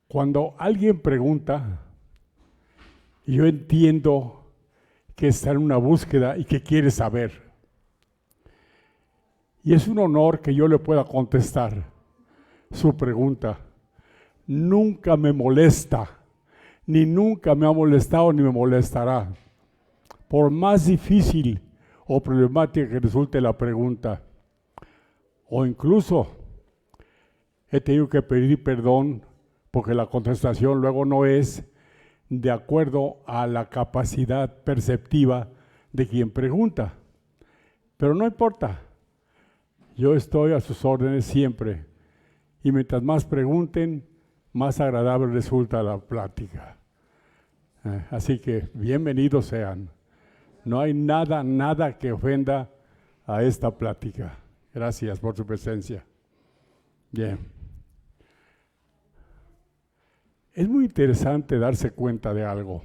Cuando alguien pregunta, yo entiendo que está en una búsqueda y que quiere saber. Y es un honor que yo le pueda contestar su pregunta. Nunca me molesta, ni nunca me ha molestado ni me molestará. Por más difícil o problemática que resulte la pregunta, o incluso he tenido que pedir perdón porque la contestación luego no es de acuerdo a la capacidad perceptiva de quien pregunta. Pero no importa, yo estoy a sus órdenes siempre. Y mientras más pregunten, más agradable resulta la plática. Así que bienvenidos sean. No hay nada que ofenda a esta plática. Gracias por su presencia. Bien. Es muy interesante darse cuenta de algo.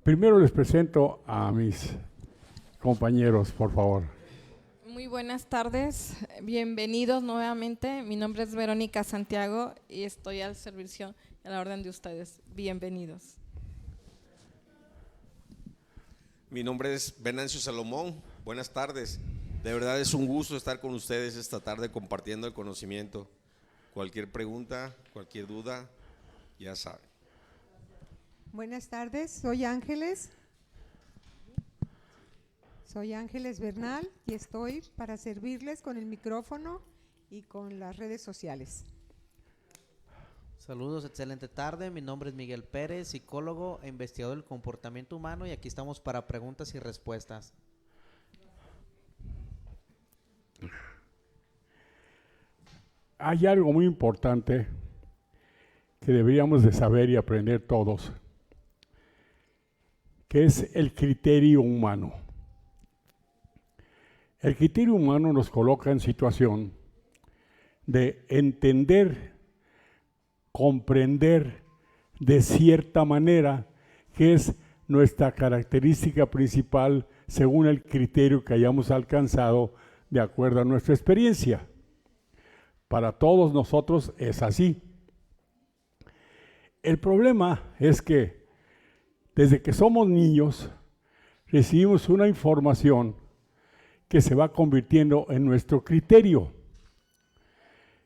Primero les presento a mis compañeros, por favor. Muy buenas tardes, bienvenidos nuevamente. Mi nombre es Verónica Santiago y estoy al servicio y a la orden de ustedes. Bienvenidos. Mi nombre es Venancio Salomón. Buenas tardes. De verdad es un gusto estar con ustedes esta tarde compartiendo el conocimiento. Cualquier pregunta, cualquier duda, ya saben. Buenas tardes, soy Ángeles. Soy Ángeles Bernal y estoy para servirles con el micrófono y con las redes sociales. Saludos, excelente tarde. Mi nombre es Miguel Pérez, psicólogo e investigador del comportamiento humano, y aquí estamos para preguntas y respuestas. Hay algo muy importante que deberíamos de saber y aprender todos, que es el criterio humano. El criterio humano nos coloca en situación de entender, comprender de cierta manera que es nuestra característica principal según el criterio que hayamos alcanzado de acuerdo a nuestra experiencia. Para todos nosotros es así. El problema es que desde que somos niños recibimos una información que se va convirtiendo en nuestro criterio.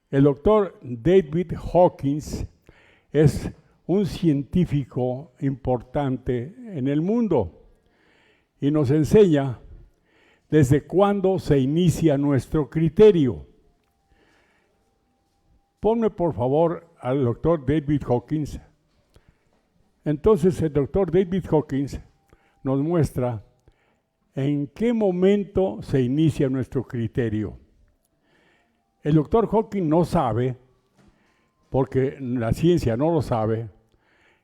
El doctor David Hawkins es un científico importante en el mundo y nos enseña desde cuándo se inicia nuestro criterio. Ponme por favor al doctor David Hawkins. Entonces el doctor David Hawkins nos muestra en qué momento se inicia nuestro criterio. El doctor Hawkins no sabe, porque la ciencia no lo sabe,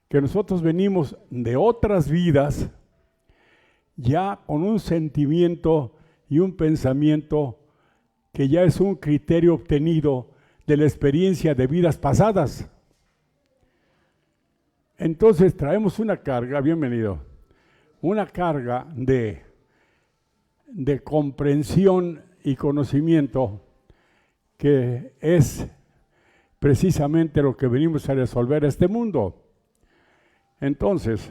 que nosotros venimos de otras vidas ya con un sentimiento y un pensamiento que ya es un criterio obtenido de la experiencia de vidas pasadas. Entonces traemos una carga, bienvenido, una carga de comprensión y conocimiento que es precisamente lo que venimos a resolver este mundo. Entonces,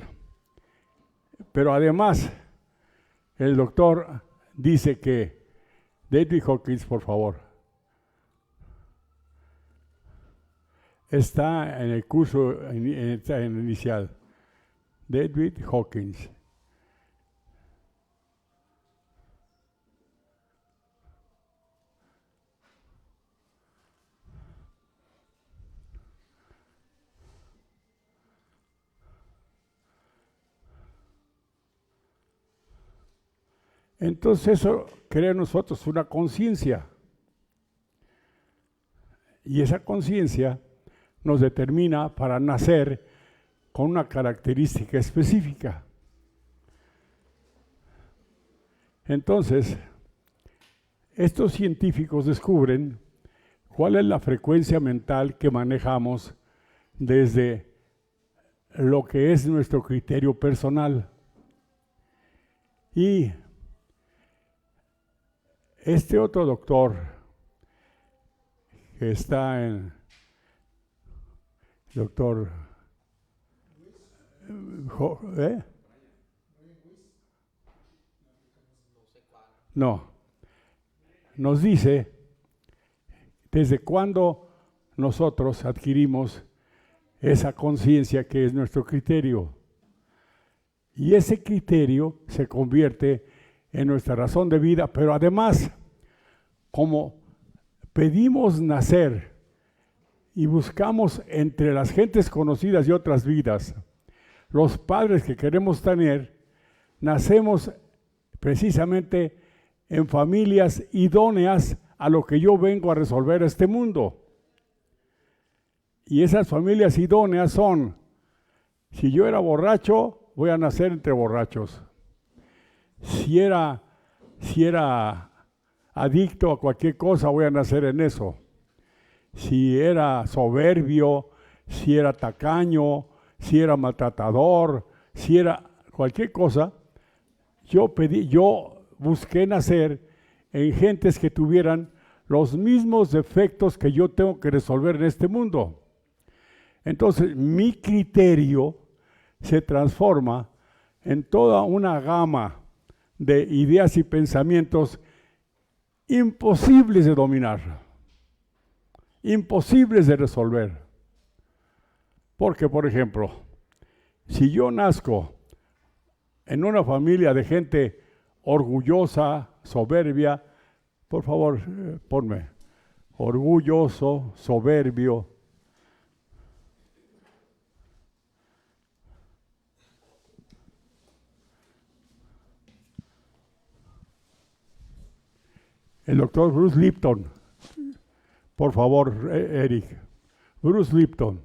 pero además, el doctor dice que, David Hawkins, por favor, está en el curso inicial. David Hawkins. Entonces eso crea en nosotros una conciencia. Y esa conciencia nos determina para nacer con una característica específica. Entonces, estos científicos descubren cuál es la frecuencia mental que manejamos desde lo que es nuestro criterio personal. Y este otro doctor que está en doctor ¿eh? No, nos dice desde cuándo nosotros adquirimos esa conciencia que es nuestro criterio. Y ese criterio se convierte en nuestra razón de vida, pero además, como pedimos nacer y buscamos entre las gentes conocidas y otras vidas, los padres que queremos tener, nacemos precisamente en familias idóneas a lo que yo vengo a resolver este mundo. Y esas familias idóneas son, si yo era borracho, voy a nacer entre borrachos. Si era adicto a cualquier cosa, voy a nacer en eso. Si era soberbio, si era tacaño, si era maltratador, si era cualquier cosa, yo busqué nacer en gentes que tuvieran los mismos defectos que yo tengo que resolver en este mundo. Entonces, mi criterio se transforma en toda una gama de ideas y pensamientos imposibles de dominar, imposibles de resolver. Porque, por ejemplo, si yo nazco en una familia de gente orgullosa, soberbia, por favor, ponme, orgulloso, soberbio, el doctor Bruce Lipton, por favor, Eric, Bruce Lipton,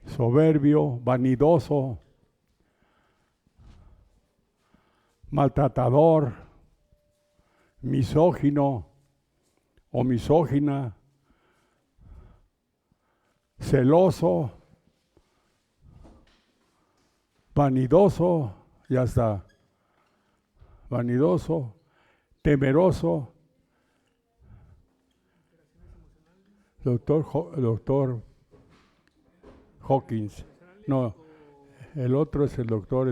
soberbio, vanidoso, maltratador, misógino o misógina, celoso, vanidoso, ya está, vanidoso, temeroso, doctor Hawkins, no, el otro es el doctor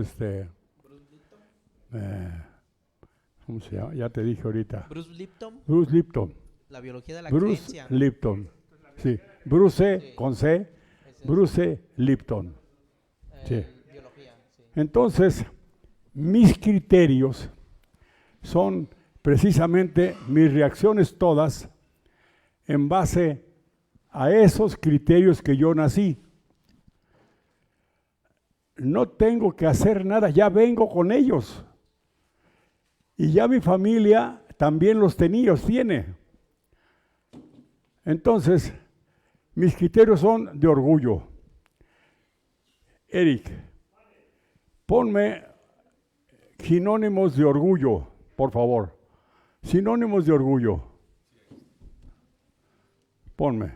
¿cómo se llama? Ya te dije ahorita. Bruce Lipton, Bruce Lipton. la biología de la Bruce creencia. Lipton. Sí. Bruce Sí. con C. Bruce Lipton. Sí. Biología, sí. Entonces, mis criterios son precisamente mis reacciones todas en base a esos criterios que yo nací. No tengo que hacer nada, ya vengo con ellos. Y ya mi familia también los tiene. Entonces, mis criterios son de orgullo. Eric, ponme sinónimos de orgullo, por favor. Sinónimos de orgullo. Ponme.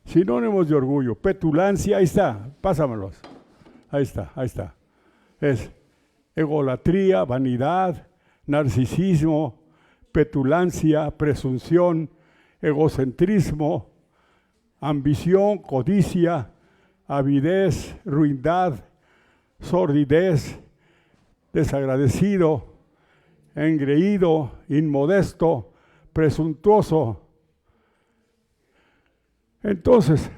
Sinónimos de orgullo. Petulancia, ahí está, pásamelos. Ahí está. Es egolatría, vanidad, narcisismo, petulancia, presunción, egocentrismo, ambición, codicia, avidez, ruindad, sordidez, desagradecido, engreído, inmodesto, presuntuoso. Entonces,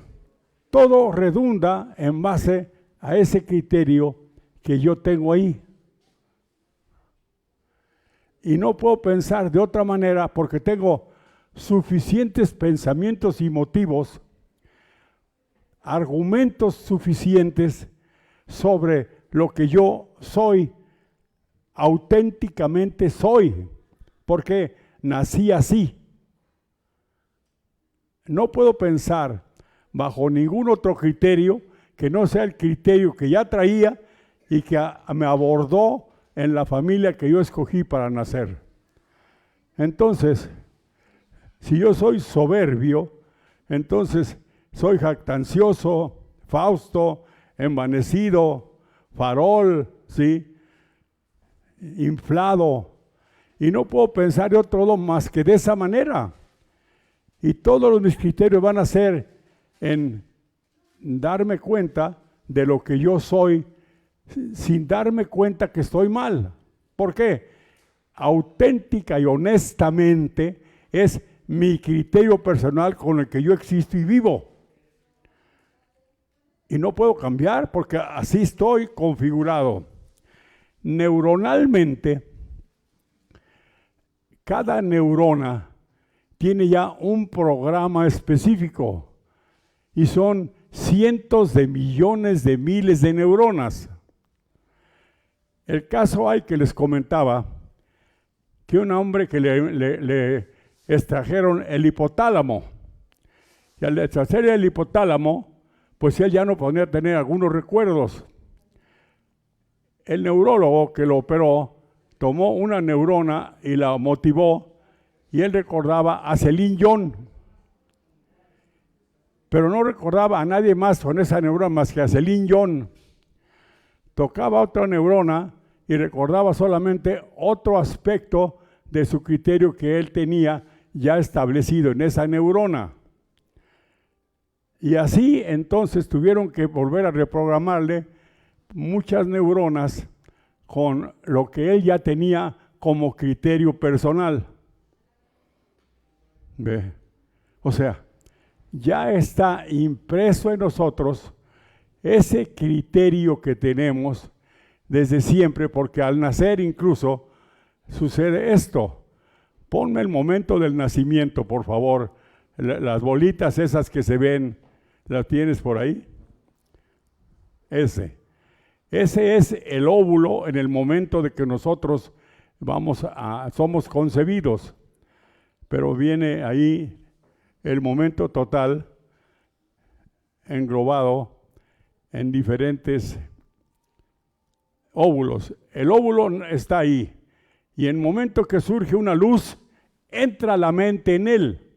todo redunda en base a ese criterio que yo tengo ahí. Y no puedo pensar de otra manera porque tengo suficientes pensamientos y motivos, argumentos suficientes sobre lo que yo soy, auténticamente soy, porque nací así. No puedo pensar bajo ningún otro criterio que no sea el criterio que ya traía y que me abordó en la familia que yo escogí para nacer. Entonces, si yo soy soberbio, entonces soy jactancioso, fausto, envanecido, farol, ¿sí? Inflado. Y no puedo pensar de otro modo más que de esa manera. Y todos mis criterios van a ser en darme cuenta de lo que yo soy sin darme cuenta que estoy mal. ¿Por qué? Auténtica y honestamente es mi criterio personal con el que yo existo y vivo. Y no puedo cambiar porque así estoy configurado. Neuronalmente, cada neurona tiene ya un programa específico y son cientos de millones de miles de neuronas. El caso hay que les comentaba que un hombre que le extrajeron el hipotálamo, y al extraer el hipotálamo, pues él ya no podía tener algunos recuerdos. El neurólogo que lo operó tomó una neurona y la motivó, y él recordaba a Celine Dion, pero no recordaba a nadie más con esa neurona más que a Celine Dion. Tocaba otra neurona y recordaba solamente otro aspecto de su criterio que él tenía ya establecido en esa neurona. Y así entonces tuvieron que volver a reprogramarle muchas neuronas con lo que él ya tenía como criterio personal. ¿Ve? O sea, ya está impreso en nosotros ese criterio que tenemos desde siempre, porque al nacer incluso sucede esto. Ponme el momento del nacimiento, por favor. Las bolitas esas que se ven, ¿las tienes por ahí? Ese es el óvulo en el momento de que nosotros somos concebidos. Pero viene ahí el momento total englobado en diferentes óvulos. El óvulo está ahí y en el momento que surge una luz, entra la mente en él.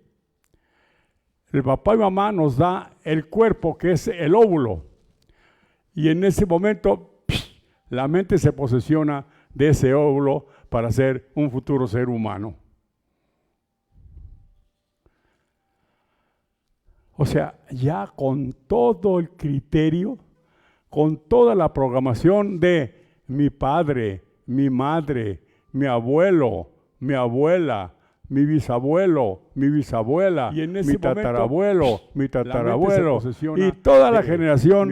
El papá y mamá nos da el cuerpo que es el óvulo y en ese momento la mente se posesiona de ese óvulo para ser un futuro ser humano. O sea, ya con todo el criterio, con toda la programación de mi padre, mi madre, mi abuelo, mi abuela, mi bisabuelo, mi bisabuela, y en ese mi tatarabuelo, mi tatarabuelo, y toda la generación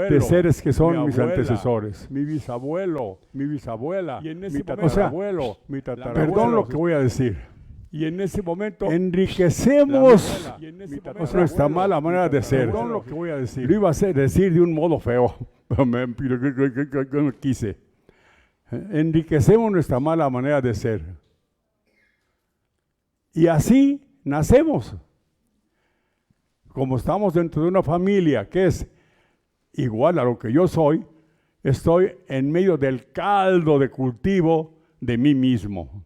de seres que son mis antecesores. Mi bisabuelo, mi bisabuela, y en ese tatarabuelo, mi tatarabuelo. Perdón lo que voy a decir. Y en ese momento enriquecemos nuestra mala manera de ser. Perdón lo que voy a decir. Lo iba a decir de un modo feo, no quise. Enriquecemos nuestra mala manera de ser. Y así nacemos. Como estamos dentro de una familia que es igual a lo que yo soy, estoy en medio del caldo de cultivo de mí mismo.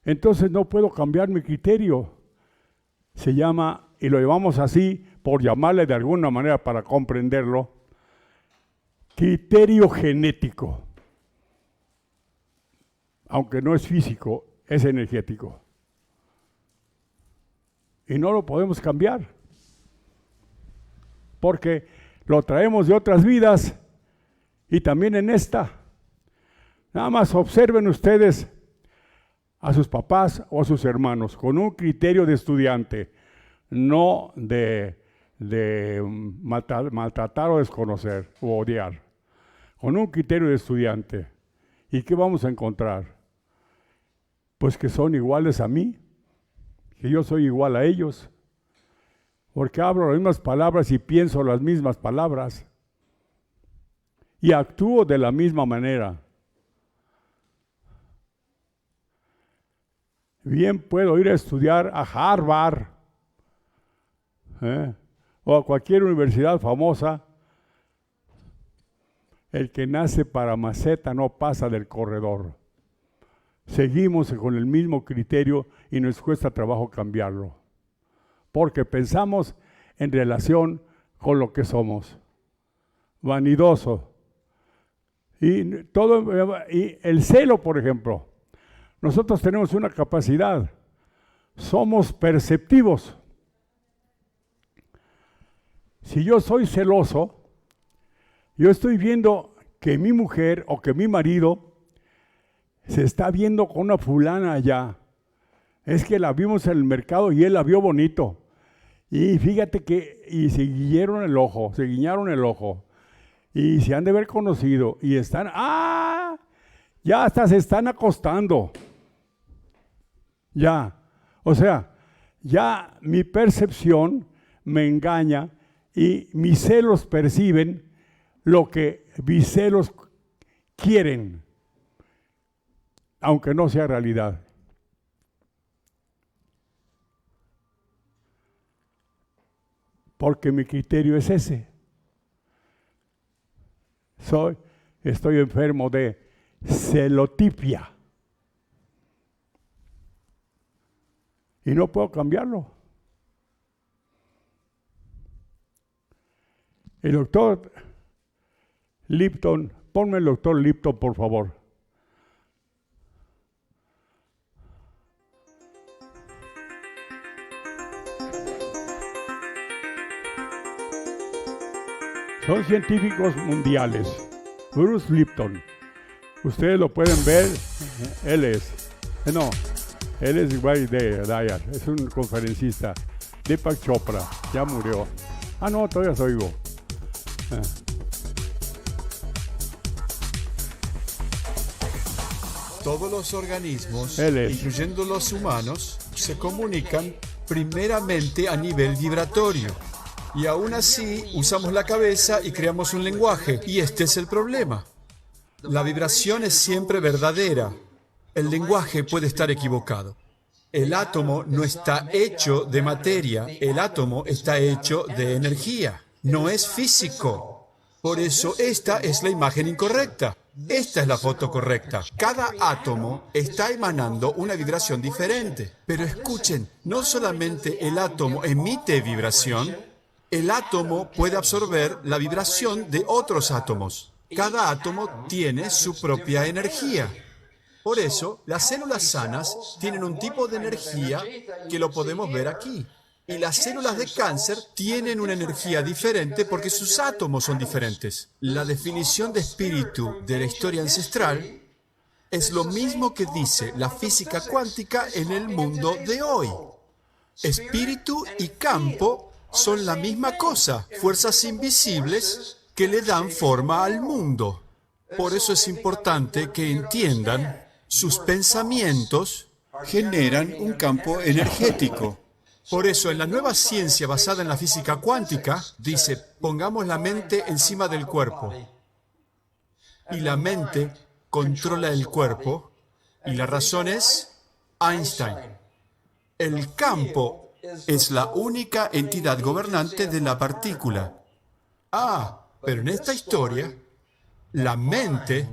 Entonces no puedo cambiar mi criterio. Se llama, y lo llamamos así, por llamarle de alguna manera para comprenderlo, criterio genético. Aunque no es físico, es energético. Y no lo podemos cambiar. Porque lo traemos de otras vidas y también en esta. Nada más observen ustedes a sus papás o a sus hermanos con un criterio de estudiante, no de maltratar o desconocer o odiar. Con un criterio de estudiante. ¿Y qué vamos a encontrar? Pues que son iguales a mí, que yo soy igual a ellos, porque hablo las mismas palabras y pienso las mismas palabras y actúo de la misma manera. Bien puedo ir a estudiar a Harvard o a cualquier universidad famosa. El que nace para maceta no pasa del corredor. Seguimos con el mismo criterio y nos cuesta trabajo cambiarlo. Porque pensamos en relación con lo que somos. Vanidoso. Y el celo, por ejemplo. Nosotros tenemos una capacidad. somos perceptivos. Si yo soy celoso, yo estoy viendo que mi mujer o que mi marido se está viendo con una fulana allá. Es que la vimos en el mercado y él la vio bonito. Y fíjate que, y se guiñaron el ojo, y se han de haber conocido, y están, ya hasta se están acostando. Ya, o sea, ya mi percepción me engaña y mis celos perciben lo que mis celos quieren, aunque no sea realidad. Porque mi criterio es ese. Estoy enfermo de celotipia. Y no puedo cambiarlo. El doctor Lipton, ponme el doctor Lipton, por favor. Son científicos mundiales. Bruce Lipton. Ustedes lo pueden ver. Él es Ray Dyer. Es un conferencista. Deepak Chopra. Ya murió. No, todavía soy vivo. Todos los organismos, Él es. incluyendo los humanos, se comunican primeramente a nivel vibratorio. Y aún así usamos la cabeza y creamos un lenguaje. Y este es el problema. La vibración es siempre verdadera. El lenguaje puede estar equivocado. El átomo no está hecho de materia. El átomo está hecho de energía. No es físico. Por eso esta es la imagen incorrecta. Esta es la foto correcta. Cada átomo está emanando una vibración diferente. Pero escuchen, no solamente el átomo emite vibración, el átomo puede absorber la vibración de otros átomos. Cada átomo tiene su propia energía. Por eso, las células sanas tienen un tipo de energía que lo podemos ver aquí. Y las células de cáncer tienen una energía diferente porque sus átomos son diferentes. La definición de espíritu de la historia ancestral es lo mismo que dice la física cuántica en el mundo de hoy. Espíritu y campo son la misma cosa, fuerzas invisibles que le dan forma al mundo. Por eso es importante que entiendan, sus pensamientos generan un campo energético. Por eso en la nueva ciencia basada en la física cuántica, dice, pongamos la mente encima del cuerpo. Y la mente controla el cuerpo, y la razón es Einstein. El campo es la única entidad gobernante de la partícula. Pero en esta historia, la mente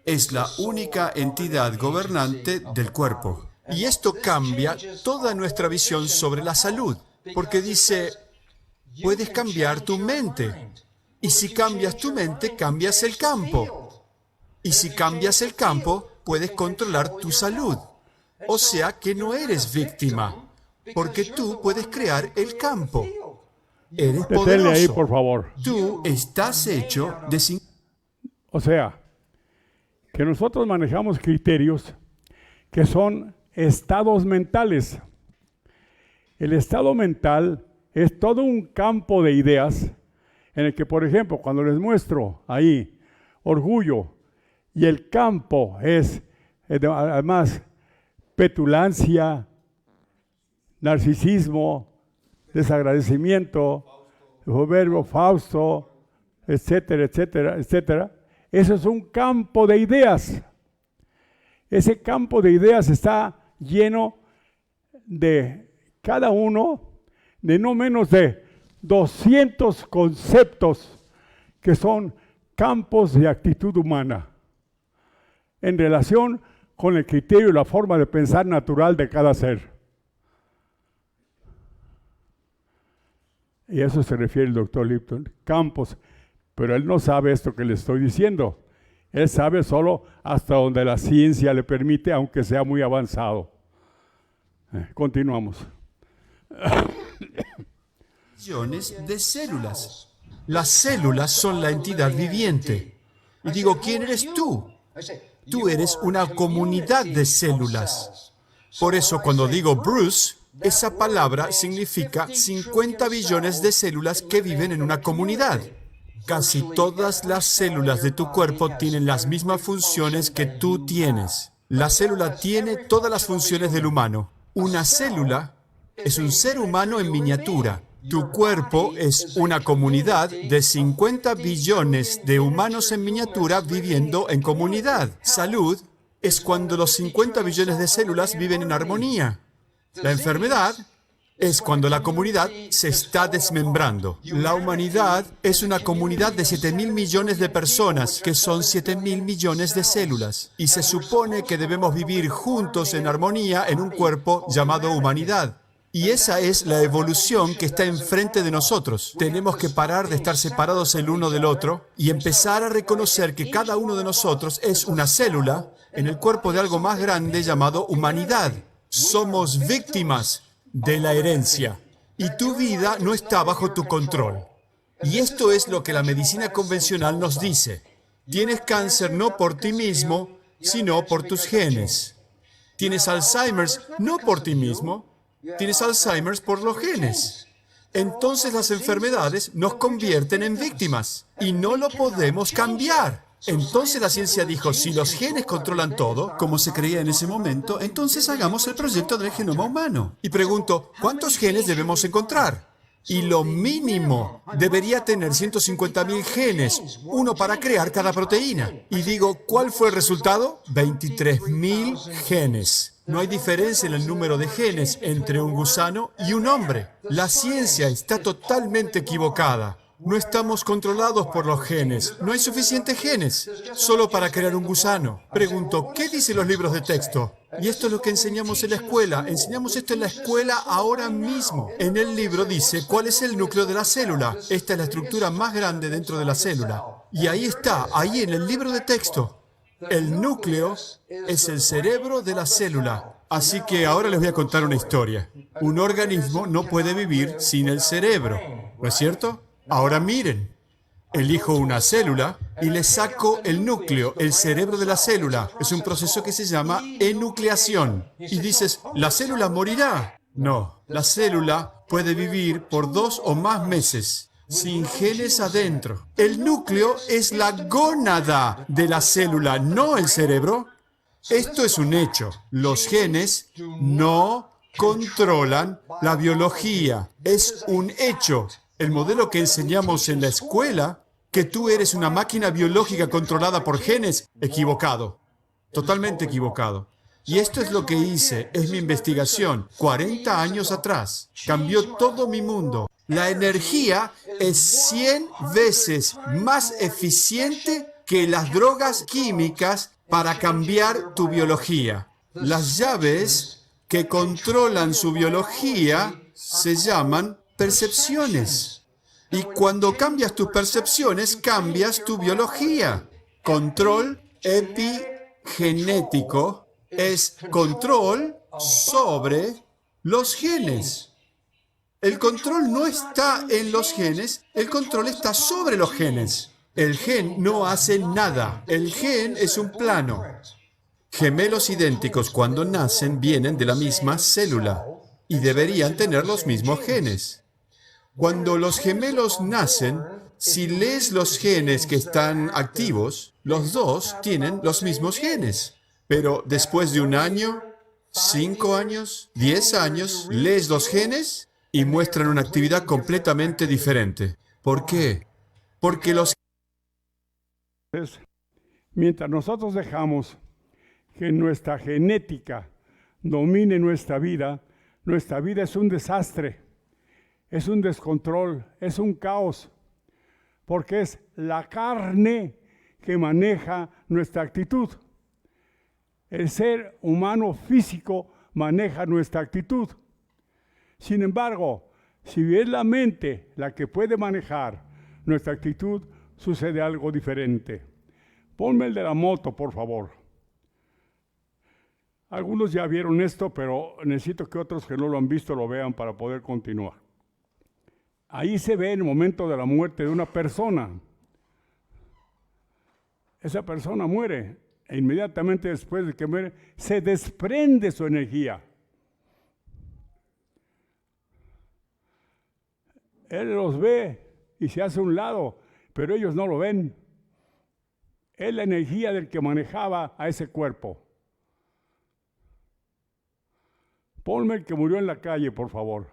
es la única entidad gobernante del cuerpo. Y esto cambia toda nuestra visión sobre la salud, porque dice, puedes cambiar tu mente. Y si cambias tu mente, cambias el campo. Y si cambias el campo, puedes controlar tu salud. O sea que no eres víctima, porque tú puedes crear el campo. Eres poderoso. Deténle ahí, por favor. Tú estás hecho de... O sea, que nosotros manejamos criterios que son estados mentales. El estado mental es todo un campo de ideas en el que, por ejemplo, cuando les muestro ahí orgullo y el campo es, además, petulancia, narcisismo, desagradecimiento, soberbio, fausto, etcétera, etcétera, etcétera. Eso es un campo de ideas. Ese campo de ideas está lleno de cada uno de no menos de 200 conceptos que son campos de actitud humana en relación con el criterio y la forma de pensar natural de cada ser. Y a eso se refiere el doctor Lipton, campos. Pero él no sabe esto que le estoy diciendo. Él sabe solo hasta donde la ciencia le permite, aunque sea muy avanzado. Continuamos. Millones de células. Las células son la entidad viviente. Y digo, ¿quién eres tú? Tú eres una comunidad de células. Por eso cuando digo Bruce, esa palabra significa 50 billones de células que viven en una comunidad. Casi todas las células de tu cuerpo tienen las mismas funciones que tú tienes. La célula tiene todas las funciones del humano. Una célula es un ser humano en miniatura. Tu cuerpo es una comunidad de 50 billones de humanos en miniatura viviendo en comunidad. Salud es cuando los 50 billones de células viven en armonía. La enfermedad es cuando la comunidad se está desmembrando. La humanidad es una comunidad de 7.000 millones de personas, que son 7.000 millones de células. Y se supone que debemos vivir juntos en armonía en un cuerpo llamado humanidad. Y esa es la evolución que está enfrente de nosotros. Tenemos que parar de estar separados el uno del otro y empezar a reconocer que cada uno de nosotros es una célula en el cuerpo de algo más grande llamado humanidad. Somos víctimas de la herencia y tu vida no está bajo tu control. Y esto es lo que la medicina convencional nos dice. Tienes cáncer no por ti mismo, sino por tus genes. Tienes Alzheimer's no por ti mismo, tienes Alzheimer's por los genes. Entonces las enfermedades nos convierten en víctimas y no lo podemos cambiar. Entonces la ciencia dijo, si los genes controlan todo, como se creía en ese momento, entonces hagamos el proyecto del genoma humano. Y pregunto, ¿cuántos genes debemos encontrar? Y lo mínimo debería tener 150.000 genes, uno para crear cada proteína. Y digo, ¿cuál fue el resultado? 23.000 genes. No hay diferencia en el número de genes entre un gusano y un hombre. La ciencia está totalmente equivocada. No estamos controlados por los genes. No hay suficientes genes solo para crear un gusano. Pregunto, ¿qué dicen los libros de texto? Y esto es lo que enseñamos en la escuela. Enseñamos esto en la escuela ahora mismo. En el libro dice cuál es el núcleo de la célula. Esta es la estructura más grande dentro de la célula. Y ahí está, ahí en el libro de texto. El núcleo es el cerebro de la célula. Así que ahora les voy a contar una historia. Un organismo no puede vivir sin el cerebro, ¿no es cierto? Ahora miren, elijo una célula y le saco el núcleo, el cerebro de la célula. Es un proceso que se llama enucleación. Y dices, ¿la célula morirá? No, la célula puede vivir por 2 o más meses, sin genes adentro. El núcleo es la gónada de la célula, no el cerebro. Esto es un hecho. Los genes no controlan la biología. Es un hecho. El modelo que enseñamos en la escuela, que tú eres una máquina biológica controlada por genes, equivocado. Totalmente equivocado. Y esto es lo que hice, es mi investigación, 40 años atrás. Cambió todo mi mundo. La energía es 100 veces más eficiente que las drogas químicas para cambiar tu biología. Las llaves que controlan su biología se llaman percepciones. Y cuando cambias tus percepciones, cambias tu biología. Control epigenético es control sobre los genes. El control no está en los genes, el control está sobre los genes. El gen no hace nada. El gen es un plano. Gemelos idénticos cuando nacen vienen de la misma célula y deberían tener los mismos genes. Cuando los gemelos nacen, si lees los genes que están activos, los dos tienen los mismos genes. Pero después de 1 año, 5 años, 10 años, lees los genes y muestran una actividad completamente diferente. ¿Por qué? Porque los... Mientras nosotros dejamos que nuestra genética domine nuestra vida es un desastre. Es un descontrol, es un caos, porque es la carne que maneja nuestra actitud. El ser humano físico maneja nuestra actitud. Sin embargo, si es la mente la que puede manejar nuestra actitud, sucede algo diferente. Ponme el de la moto, por favor. Algunos ya vieron esto, pero necesito que otros que no lo han visto lo vean para poder continuar. Ahí se ve el momento de la muerte de una persona. Esa persona muere e inmediatamente después de que muere se desprende su energía. Él los ve y se hace a un lado, pero ellos no lo ven. Es la energía del que manejaba a ese cuerpo. Ponme el que murió en la calle, por favor.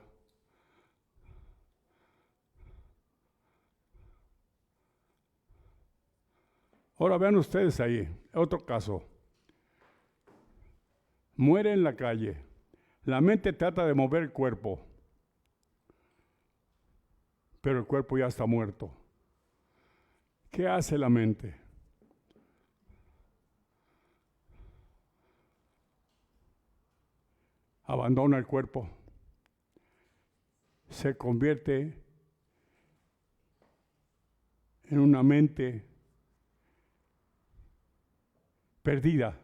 Ahora vean ustedes ahí, otro caso. Muere en la calle. La mente trata de mover el cuerpo, pero el cuerpo ya está muerto. ¿Qué hace la mente? Abandona el cuerpo. Se convierte en una mente perdida,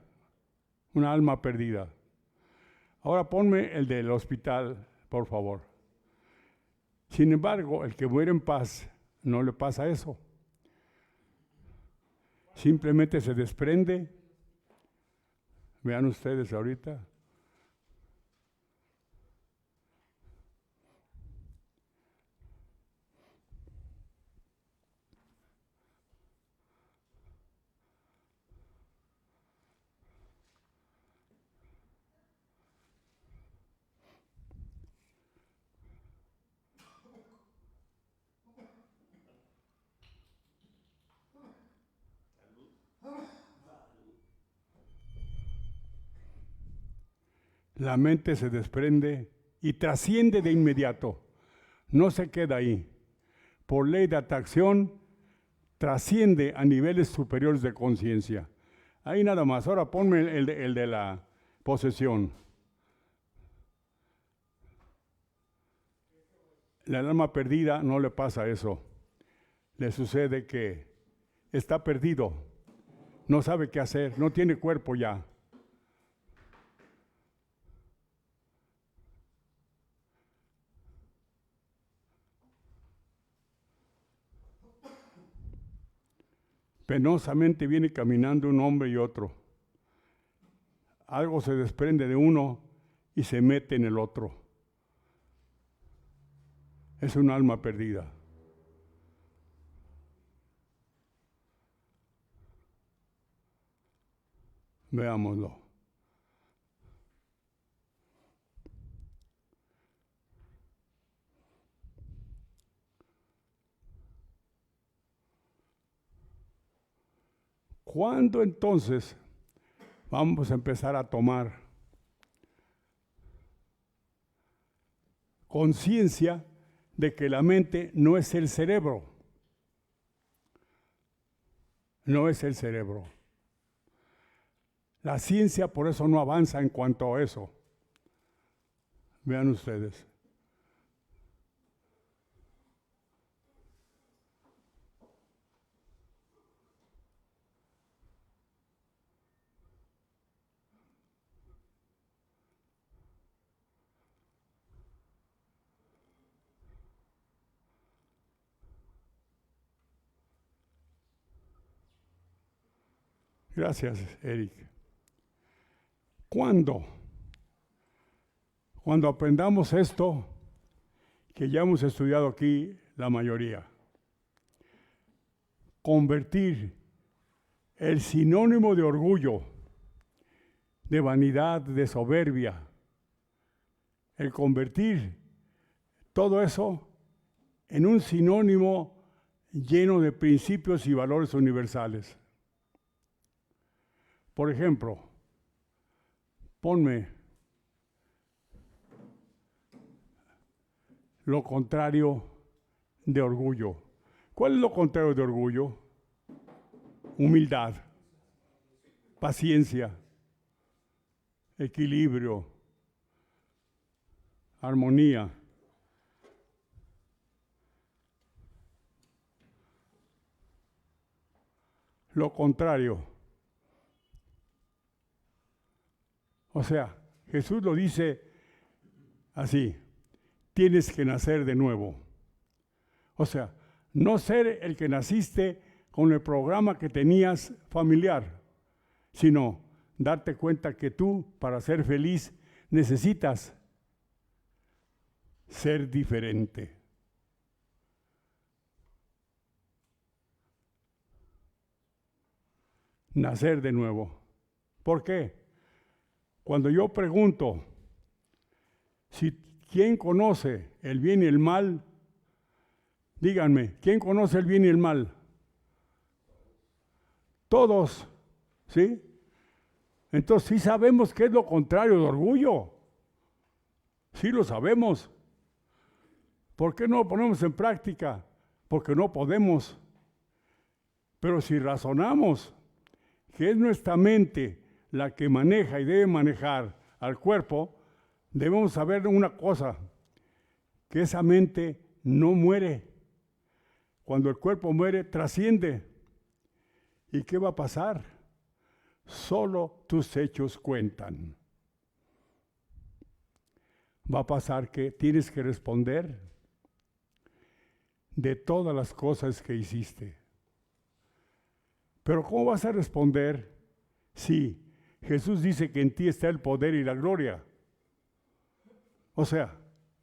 una alma perdida. Ahora ponme el del hospital, por favor. Sin embargo, el que muere en paz, no le pasa eso. Simplemente se desprende. Vean ustedes ahorita. La mente se desprende y trasciende de inmediato. No se queda ahí. Por ley de atracción, trasciende a niveles superiores de conciencia. Ahí nada más. Ahora ponme el de la posesión. La alma perdida no le pasa eso. Le sucede que está perdido. No sabe qué hacer. No tiene cuerpo ya. Penosamente viene caminando un hombre y otro. Algo se desprende de uno y se mete en el otro. Es un alma perdida. Veámoslo. ¿Cuándo entonces vamos a empezar a tomar conciencia de que la mente no es el cerebro? No es el cerebro. La ciencia por eso no avanza en cuanto a eso. Vean ustedes. Gracias, Eric. ¿Cuándo? Cuando aprendamos esto, que ya hemos estudiado aquí la mayoría. Convertir el sinónimo de orgullo, de vanidad, de soberbia, el convertir todo eso en un sinónimo lleno de principios y valores universales. Por ejemplo, ponme lo contrario de orgullo. ¿Cuál es lo contrario de orgullo? Humildad, paciencia, equilibrio, armonía. Lo contrario. O sea, Jesús lo dice así, tienes que nacer de nuevo. O sea, no ser el que naciste con el programa que tenías familiar, sino darte cuenta que tú, para ser feliz, necesitas ser diferente. Nacer de nuevo. ¿Por qué? Cuando yo pregunto si quién conoce el bien y el mal, díganme, ¿quién conoce el bien y el mal? Todos, ¿sí? Entonces sí sabemos qué es lo contrario de orgullo. Sí lo sabemos. ¿Por qué no lo ponemos en práctica? Porque no podemos. Pero si razonamos que es nuestra mente la que maneja y debe manejar al cuerpo, debemos saber una cosa, que esa mente no muere. Cuando el cuerpo muere, trasciende. ¿Y qué va a pasar? Solo tus hechos cuentan. Va a pasar que tienes que responder de todas las cosas que hiciste. Pero ¿cómo vas a responder si Jesús dice que en ti está el poder y la gloria? O sea,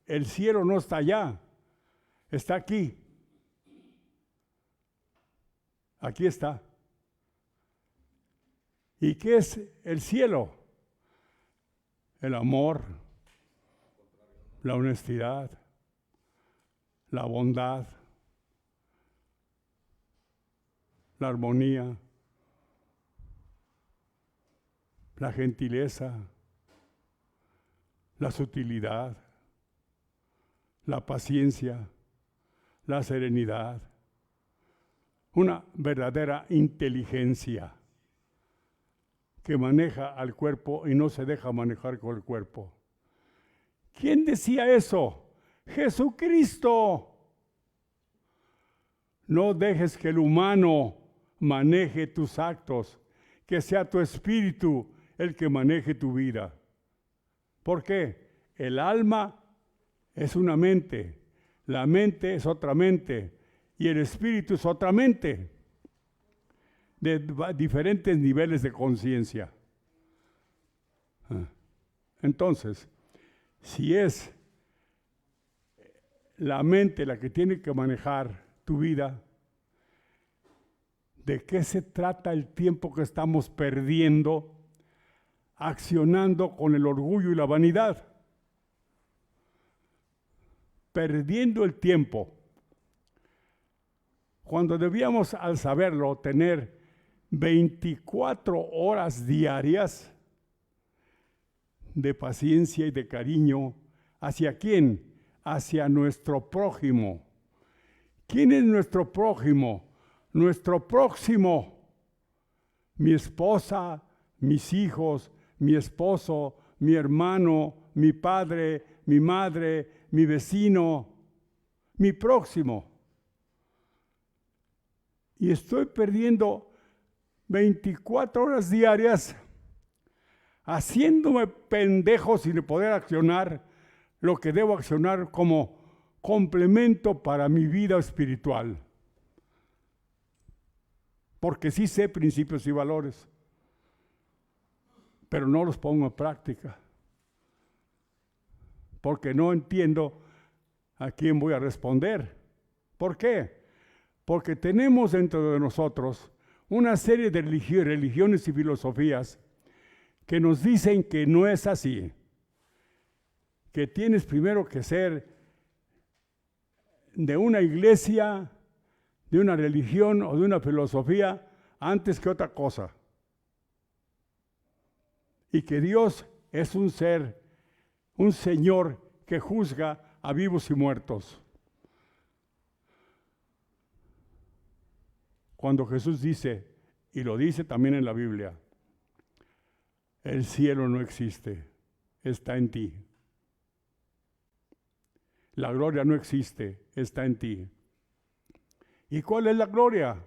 el cielo no está allá, está aquí. Aquí está. ¿Y qué es el cielo? El amor, la honestidad, la bondad, la armonía, la gentileza, la sutilidad, la paciencia, la serenidad, una verdadera inteligencia que maneja al cuerpo y no se deja manejar con el cuerpo. ¿Quién decía eso? Jesucristo. No dejes que el humano maneje tus actos, que sea tu espíritu el que maneje tu vida. ¿Por qué? El alma es una mente, la mente es otra mente y el espíritu es otra mente, de diferentes niveles de conciencia. Entonces, si es la mente la que tiene que manejar tu vida, ¿de qué se trata el tiempo que estamos perdiendo accionando con el orgullo y la vanidad? Perdiendo el tiempo. Cuando debíamos, al saberlo, tener 24 horas diarias de paciencia y de cariño. ¿Hacia quién? Hacia nuestro prójimo. ¿Quién es nuestro prójimo? Nuestro próximo. Mi esposa, mis hijos, mi esposo, mi hermano, mi padre, mi madre, mi vecino, mi próximo. Y estoy perdiendo 24 horas diarias haciéndome pendejo sin poder accionar lo que debo accionar como complemento para mi vida espiritual. Porque sí sé principios y valores, pero no los pongo en práctica. Porque no entiendo a quién voy a responder. ¿Por qué? Porque tenemos dentro de nosotros una serie de religiones y filosofías que nos dicen que no es así, que tienes primero que ser de una iglesia, de una religión o de una filosofía antes que otra cosa. Y que Dios es un ser, un Señor que juzga a vivos y muertos. Cuando Jesús dice, y lo dice también en la Biblia, el cielo no existe, está en ti. La gloria no existe, está en ti. ¿Y cuál es la gloria?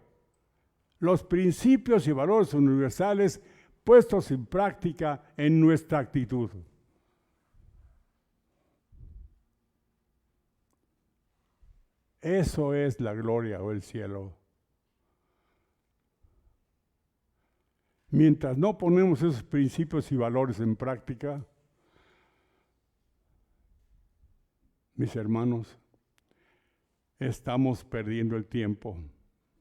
Los principios y valores universales puestos en práctica en nuestra actitud. Eso es la gloria o el cielo. Mientras no ponemos esos principios y valores en práctica, mis hermanos, estamos perdiendo el tiempo.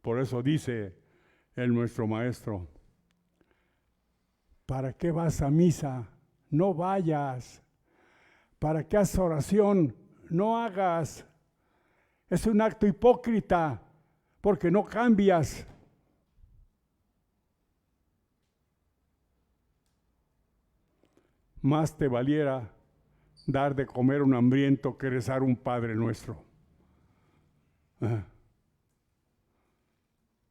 Por eso dice nuestro maestro, ¿para qué vas a misa? No vayas. ¿Para qué haces oración? No hagas. Es un acto hipócrita, porque no cambias. Más te valiera dar de comer a un hambriento que rezar un Padre Nuestro.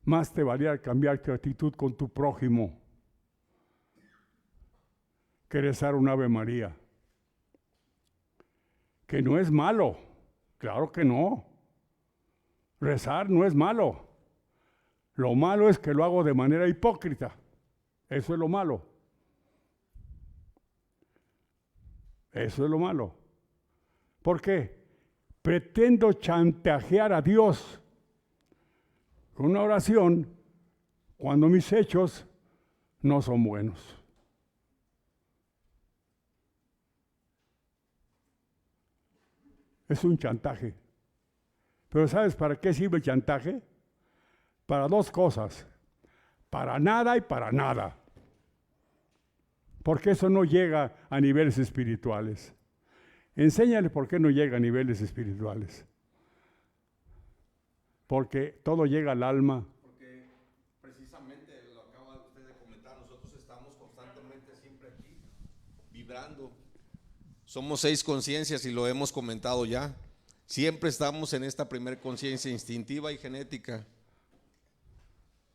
Más te valiera cambiar tu actitud con tu prójimo que rezar un Ave María. Que no es malo, claro que no. Rezar no es malo. Lo malo es que lo hago de manera hipócrita. Eso es lo malo. Eso es lo malo. ¿Por qué? Pretendo chantajear a Dios con una oración cuando mis hechos no son buenos. Es un chantaje. Pero ¿sabes para qué sirve el chantaje? Para dos cosas. Para nada y para nada. Porque eso no llega a niveles espirituales. Enséñale por qué no llega a niveles espirituales. Porque todo llega al alma. Porque precisamente lo acaba usted de comentar, nosotros estamos constantemente siempre aquí, vibrando. Somos 6 conciencias y lo hemos comentado ya. Siempre estamos en esta primer conciencia instintiva y genética.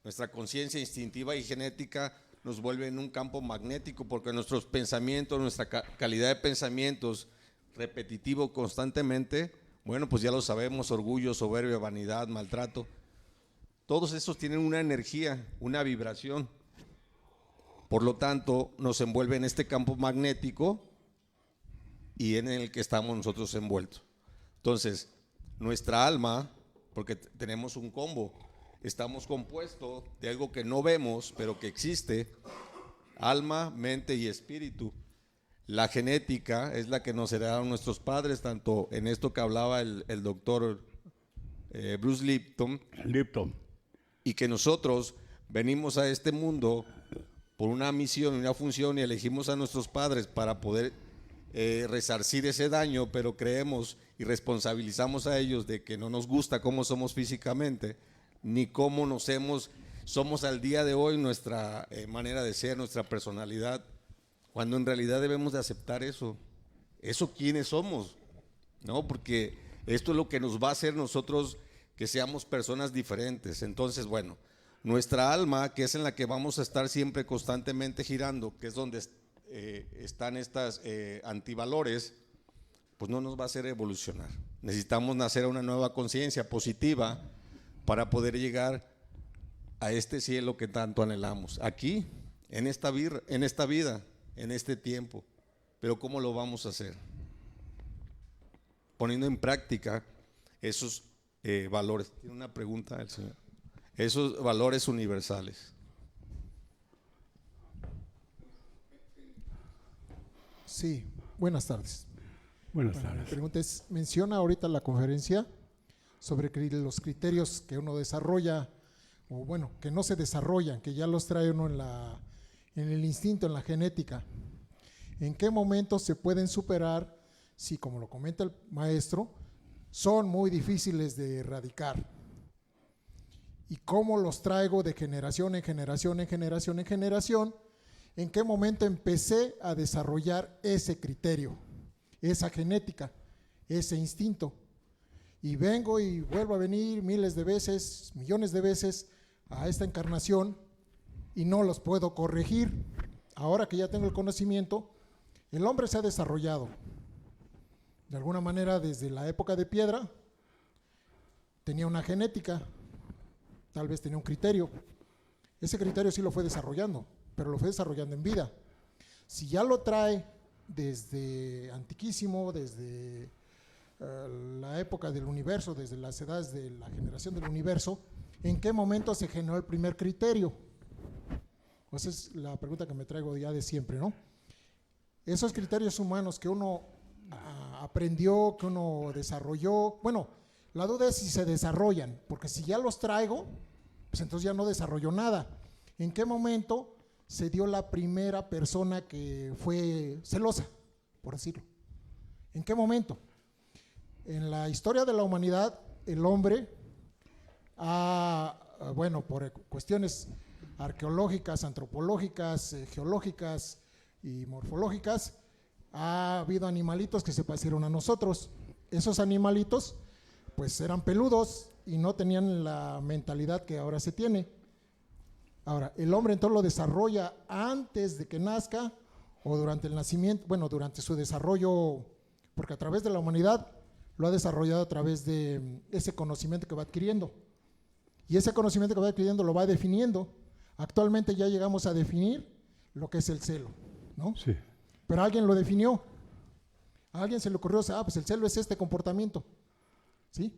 Nuestra conciencia instintiva y genética nos vuelve en un campo magnético porque nuestros pensamientos, nuestra calidad de pensamientos repetitivo constantemente, bueno, pues ya lo sabemos, orgullo, soberbia, vanidad, maltrato, todos esos tienen una energía, una vibración. Por lo tanto, nos envuelve en este campo magnético y en el que estamos nosotros envueltos. Entonces, nuestra alma, porque tenemos un combo, estamos compuestos de algo que no vemos, pero que existe, alma, mente y espíritu. La genética es la que nos heredaron nuestros padres, tanto en esto que hablaba el doctor Bruce Lipton, y que nosotros venimos a este mundo por una misión, una función, y elegimos a nuestros padres para poder resarcir ese daño, pero creemos y responsabilizamos a ellos de que no nos gusta cómo somos físicamente, ni cómo somos al día de hoy, nuestra manera de ser, nuestra personalidad, cuando en realidad debemos de aceptar eso quiénes somos, ¿no? Porque esto es lo que nos va a hacer nosotros que seamos personas diferentes. Entonces, bueno, nuestra alma, que es en la que vamos a estar siempre constantemente girando, que es donde están estas antivalores, pues no nos va a hacer evolucionar. Necesitamos nacer a una nueva conciencia positiva para poder llegar a este cielo que tanto anhelamos, aquí, en esta vida, en este tiempo. Pero ¿cómo lo vamos a hacer? Poniendo en práctica esos valores. Tiene una pregunta el señor. Esos valores universales. Sí, buenas tardes. Buenas Bueno, tardes. mi pregunta es, menciona ahorita la conferencia sobre los criterios que uno desarrolla, o bueno, que no se desarrollan, que ya los trae uno en el instinto, en la genética. ¿En qué momento se pueden superar si, como lo comenta el maestro, son muy difíciles de erradicar? ¿Y cómo los traigo de generación en generación, en generación, en generación? ¿En qué momento empecé a desarrollar ese criterio, esa genética, ese instinto? Y vengo y vuelvo a venir miles de veces, millones de veces a esta encarnación y no los puedo corregir. Ahora que ya tengo el conocimiento, el hombre se ha desarrollado. De alguna manera, desde la época de piedra, tenía una genética, tal vez tenía un criterio. Ese criterio sí lo fue desarrollando. pero lo fue desarrollando en vida. Si ya lo trae desde antiquísimo, desde la época del universo, desde las edades de la generación del universo, ¿en qué momento se generó el primer criterio? Esa es la pregunta que me traigo ya de siempre, ¿no? Esos criterios humanos que uno aprendió, que uno desarrolló, bueno, la duda es si se desarrollan, porque si ya los traigo, pues entonces ya no desarrolló nada. ¿En qué momento se dio la primera persona que fue celosa, por decirlo? ¿En qué momento? En la historia de la humanidad, el hombre bueno, por cuestiones arqueológicas, antropológicas, geológicas y morfológicas, ha habido animalitos que se parecieron a nosotros. Esos animalitos pues eran peludos y no tenían la mentalidad que ahora se tiene. Ahora, el hombre entonces lo desarrolla antes de que nazca o durante el nacimiento, bueno, durante su desarrollo, porque a través de la humanidad lo ha desarrollado a través de ese conocimiento que va adquiriendo. Y ese conocimiento que va adquiriendo lo va definiendo. Actualmente ya llegamos a definir lo que es el celo, ¿no? Sí. Pero alguien lo definió. A alguien se le ocurrió, pues el celo es este comportamiento, ¿sí?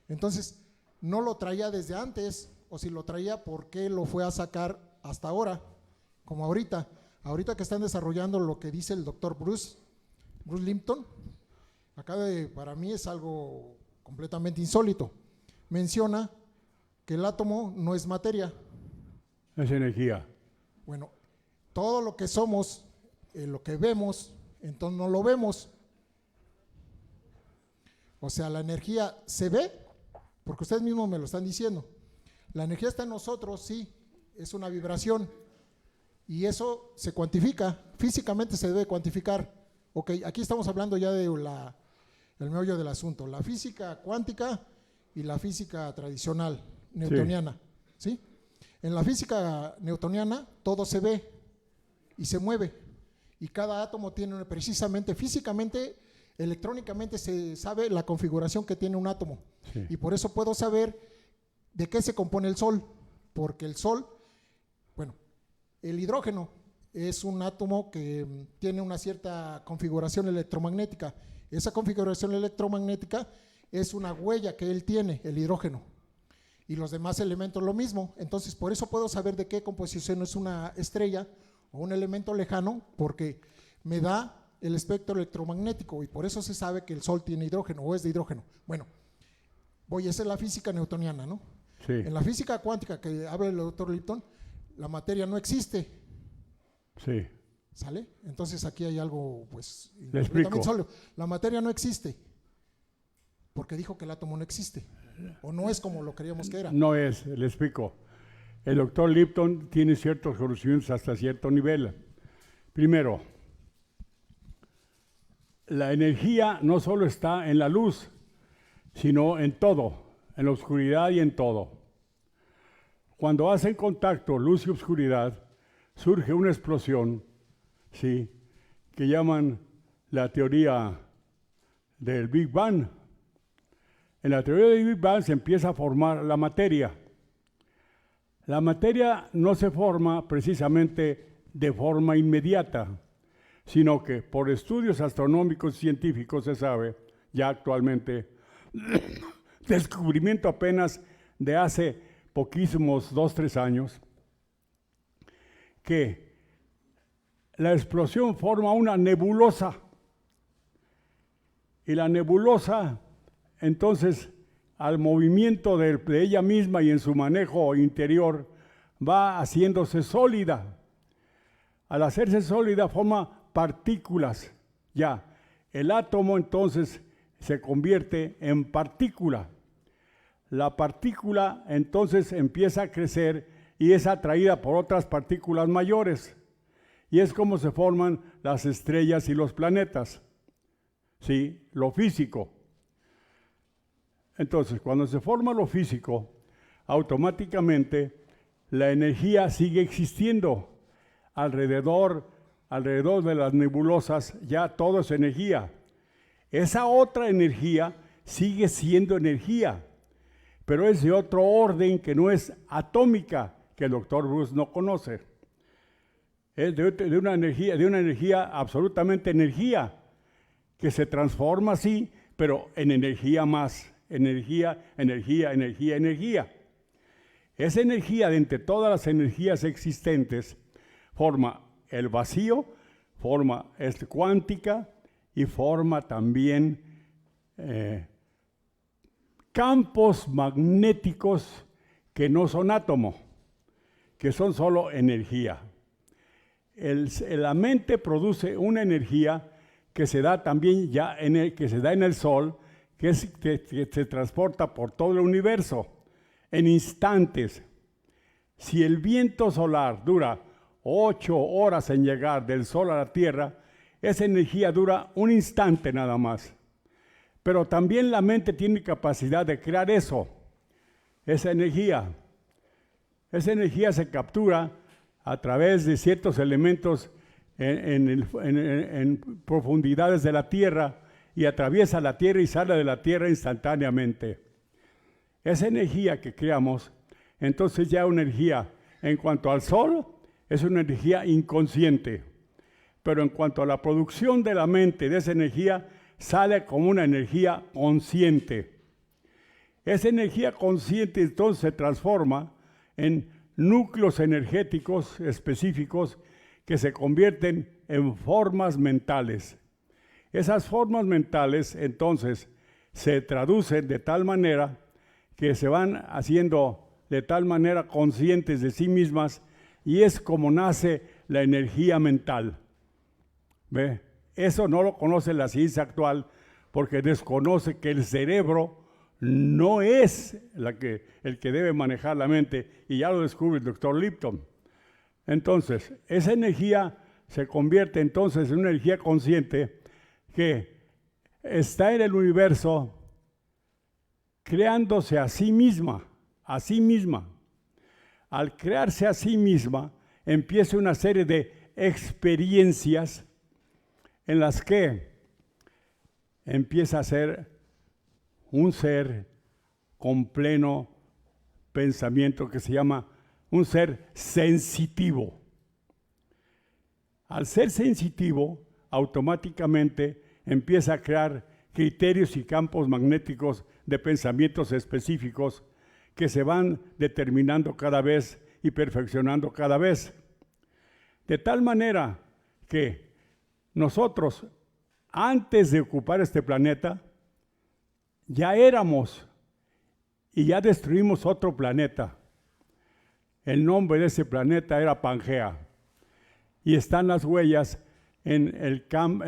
Entonces, no lo traía desde antes, o si lo traía, ¿por qué lo fue a sacar hasta ahora? Como ahorita que están desarrollando lo que dice el doctor Bruce Lipton, para mí es algo completamente insólito. Menciona que el átomo no es materia. Es energía. Bueno, todo lo que somos, lo que vemos, entonces no lo vemos. O sea, la energía se ve, porque ustedes mismos me lo están diciendo. La energía está en nosotros, sí, es una vibración. Y eso se cuantifica, físicamente se debe cuantificar. Ok, aquí estamos hablando ya de el meollo del asunto, la física cuántica y la física tradicional, newtoniana, ¿sí? En la física newtoniana todo se ve y se mueve, y cada átomo tiene precisamente, físicamente, electrónicamente se sabe la configuración que tiene un átomo, sí. Y por eso puedo saber de qué se compone el Sol, porque el Sol, bueno, el hidrógeno es un átomo que tiene una cierta configuración electromagnética. Esa configuración electromagnética es una huella que él tiene, el hidrógeno, y los demás elementos lo mismo. Entonces, por eso puedo saber de qué composición es una estrella o un elemento lejano, porque me da el espectro electromagnético, y por eso se sabe que el Sol tiene hidrógeno o es de hidrógeno. Bueno, esa es la física newtoniana, ¿no? Sí. En la física cuántica que habla el doctor Lipton, la materia no existe. Sí. ¿Sale? Entonces aquí hay algo, pues, le explico. Sólido. La materia no existe, porque dijo que el átomo no existe, o no es como lo creíamos que era. No es, le explico. El doctor Lipton tiene ciertos conocimientos hasta cierto nivel. Primero, la energía no solo está en la luz, sino en todo, en la oscuridad y en todo. Cuando hacen contacto luz y oscuridad, surge una explosión, ¿sí?, que llaman la teoría del Big Bang. En la teoría del Big Bang se empieza a formar la materia. La materia no se forma precisamente de forma inmediata, sino que por estudios astronómicos y científicos se sabe, ya actualmente, descubrimiento apenas de hace poquísimos 2-3 años, que la explosión forma una nebulosa, y la nebulosa, entonces, al movimiento de ella misma y en su manejo interior, va haciéndose sólida. Al hacerse sólida forma partículas, ya. El átomo entonces se convierte en partícula. La partícula entonces empieza a crecer y es atraída por otras partículas mayores. Y es como se forman las estrellas y los planetas. ¿Sí? Lo físico. Entonces, cuando se forma lo físico, automáticamente la energía sigue existiendo. Alrededor de las nebulosas ya todo es energía. Esa otra energía sigue siendo energía, pero es de otro orden que no es atómica, que el doctor Bruce no conoce. Es de una energía, absolutamente energía, que se transforma así, pero en energía más. Energía, energía, energía, energía. Esa energía, de entre todas las energías existentes, forma el vacío, forma cuántica y forma también campos magnéticos que no son átomos, que son solo energía. La mente produce una energía que se da también que se da en el Sol, que se transporta por todo el universo en instantes. Si el viento solar dura 8 horas en llegar del Sol a la Tierra, esa energía dura un instante nada más. Pero también la mente tiene capacidad de crear esa energía. Esa energía se captura a través de ciertos elementos en profundidades de la Tierra y atraviesa la Tierra y sale de la Tierra instantáneamente. Esa energía que creamos, entonces ya una energía, en cuanto al Sol, es una energía inconsciente. Pero en cuanto a la producción de la mente de esa energía, sale como una energía consciente. Esa energía consciente entonces se transforma en núcleos energéticos específicos que se convierten en formas mentales. Esas formas mentales entonces se traducen de tal manera que se van haciendo de tal manera conscientes de sí mismas, y es como nace la energía mental. ¿Ve? Eso no lo conoce la ciencia actual porque desconoce que el cerebro no es el que debe manejar la mente, y ya lo descubre el doctor Lipton. Entonces, esa energía se convierte entonces en una energía consciente que está en el universo creándose a sí misma, a sí misma. Al crearse a sí misma, empieza una serie de experiencias en las que empieza a ser un ser con pleno pensamiento que se llama un ser sensitivo. Al ser sensitivo, automáticamente empieza a crear criterios y campos magnéticos de pensamientos específicos que se van determinando cada vez y perfeccionando cada vez. De tal manera que nosotros, antes de ocupar este planeta, ya éramos y ya destruimos otro planeta. El nombre de ese planeta era Pangea. Y están las huellas en el campo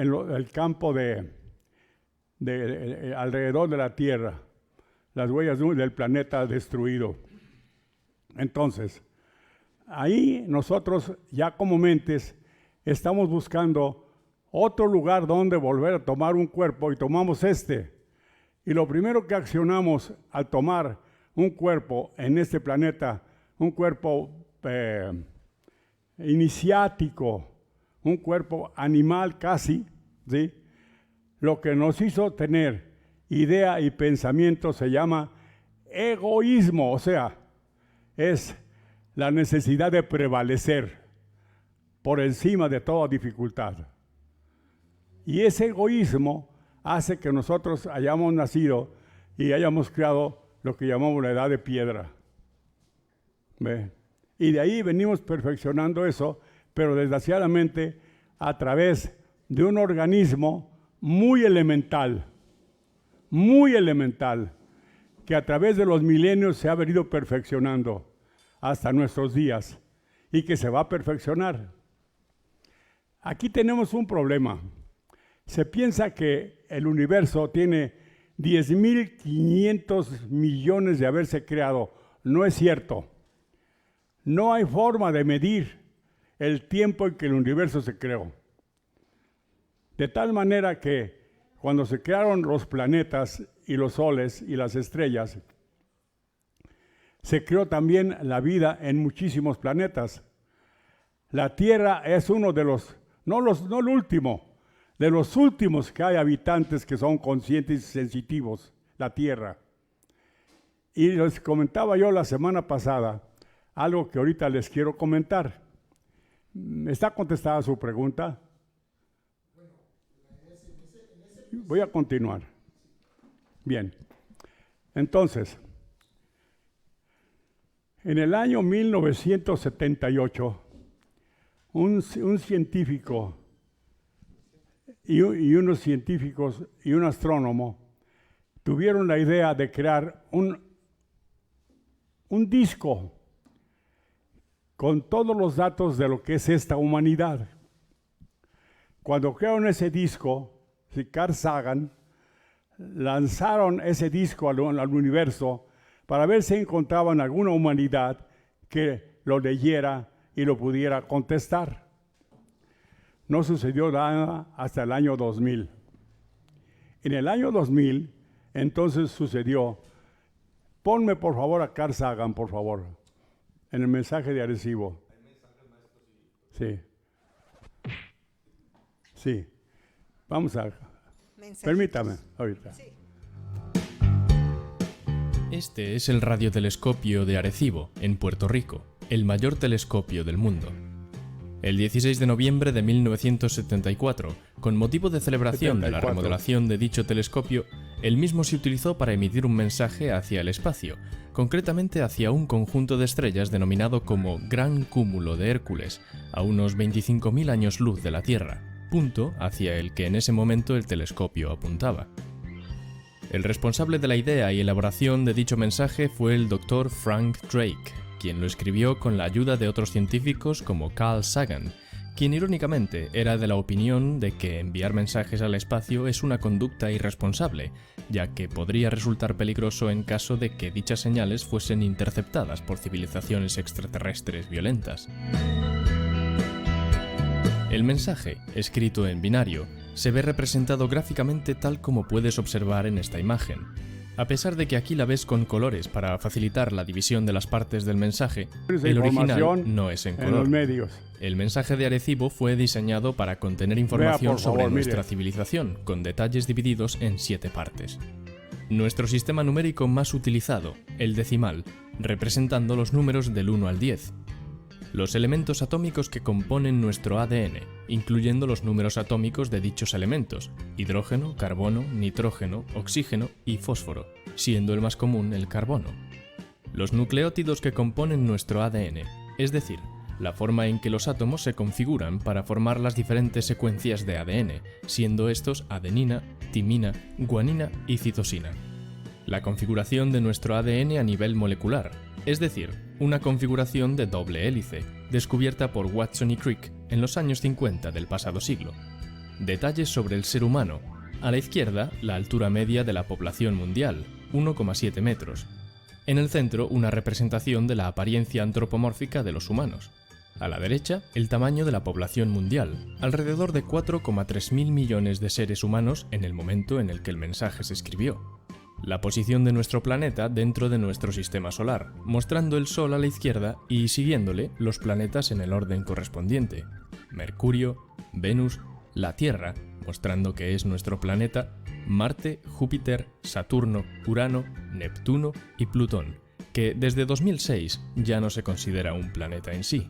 alrededor de la Tierra, las huellas del planeta destruido. Entonces, ahí nosotros ya como mentes estamos buscando otro lugar donde volver a tomar un cuerpo, y tomamos este. Y lo primero que accionamos al tomar un cuerpo en este planeta, un cuerpo iniciático, un cuerpo animal casi, ¿sí? Lo que nos hizo tener idea y pensamiento se llama egoísmo, o sea, es la necesidad de prevalecer por encima de toda dificultad. Y ese egoísmo hace que nosotros hayamos nacido y hayamos creado lo que llamamos la edad de piedra. ¿Ve? Y de ahí venimos perfeccionando eso, pero desgraciadamente a través de un organismo muy elemental, que a través de los milenios se ha venido perfeccionando hasta nuestros días y que se va a perfeccionar. Aquí tenemos un problema. Se piensa que el universo tiene 10.500 millones de haberse creado. No es cierto. No hay forma de medir el tiempo en que el universo se creó. De tal manera que cuando se crearon los planetas y los soles y las estrellas, se creó también la vida en muchísimos planetas. La Tierra es uno de los, no el último, de los últimos que hay habitantes que son conscientes y sensitivos, la Tierra. Y les comentaba yo la semana pasada algo que ahorita les quiero comentar. ¿Está contestada su pregunta? Voy a continuar. Bien. Entonces, en el año 1978, un científico y unos científicos y un astrónomo tuvieron la idea de crear un disco con todos los datos de lo que es esta humanidad. Cuando crearon ese disco, Carl Sagan, lanzaron ese disco al universo para ver si encontraban alguna humanidad que lo leyera y lo pudiera contestar. No sucedió nada hasta el año 2000. En el año 2000, entonces sucedió. Ponme por favor a Carl Sagan, por favor, en el mensaje de Arecibo. Sí. Sí. Vamos a... Permítame, ahorita. Sí. Este es el radiotelescopio de Arecibo, en Puerto Rico, el mayor telescopio del mundo. El 16 de noviembre de 1974, con motivo de celebración de la remodelación de dicho telescopio, el mismo se utilizó para emitir un mensaje hacia el espacio, concretamente hacia un conjunto de estrellas denominado como Gran Cúmulo de Hércules, a unos 25.000 años luz de la Tierra, punto hacia el que en ese momento el telescopio apuntaba. El responsable de la idea y elaboración de dicho mensaje fue el Dr. Frank Drake, quien lo escribió con la ayuda de otros científicos como Carl Sagan, quien irónicamente era de la opinión de que enviar mensajes al espacio es una conducta irresponsable, ya que podría resultar peligroso en caso de que dichas señales fuesen interceptadas por civilizaciones extraterrestres violentas. El mensaje, escrito en binario, se ve representado gráficamente tal como puedes observar en esta imagen. A pesar de que aquí la ves con colores para facilitar la división de las partes del mensaje, el original no es en color. En los medios. El mensaje de Arecibo fue diseñado para contener información sobre nuestra civilización, con detalles divididos en 7 partes. Nuestro sistema numérico más utilizado, el decimal, representando los números del 1 al 10. Los elementos atómicos que componen nuestro ADN, incluyendo los números atómicos de dichos elementos: hidrógeno, carbono, nitrógeno, oxígeno y fósforo, siendo el más común el carbono. Los nucleótidos que componen nuestro ADN, es decir, la forma en que los átomos se configuran para formar las diferentes secuencias de ADN, siendo estos adenina, timina, guanina y citosina. La configuración de nuestro ADN a nivel molecular, es decir, una configuración de doble hélice, descubierta por Watson y Crick en los años 50 del pasado siglo. Detalles sobre el ser humano. A la izquierda, la altura media de la población mundial, 1,7 metros. En el centro, una representación de la apariencia antropomórfica de los humanos. A la derecha, el tamaño de la población mundial, alrededor de 4,3 mil millones de seres humanos en el momento en el que el mensaje se escribió. La posición de nuestro planeta dentro de nuestro sistema solar, mostrando el Sol a la izquierda y siguiéndole los planetas en el orden correspondiente: Mercurio, Venus, la Tierra, mostrando que es nuestro planeta, Marte, Júpiter, Saturno, Urano, Neptuno y Plutón, que desde 2006 ya no se considera un planeta en sí.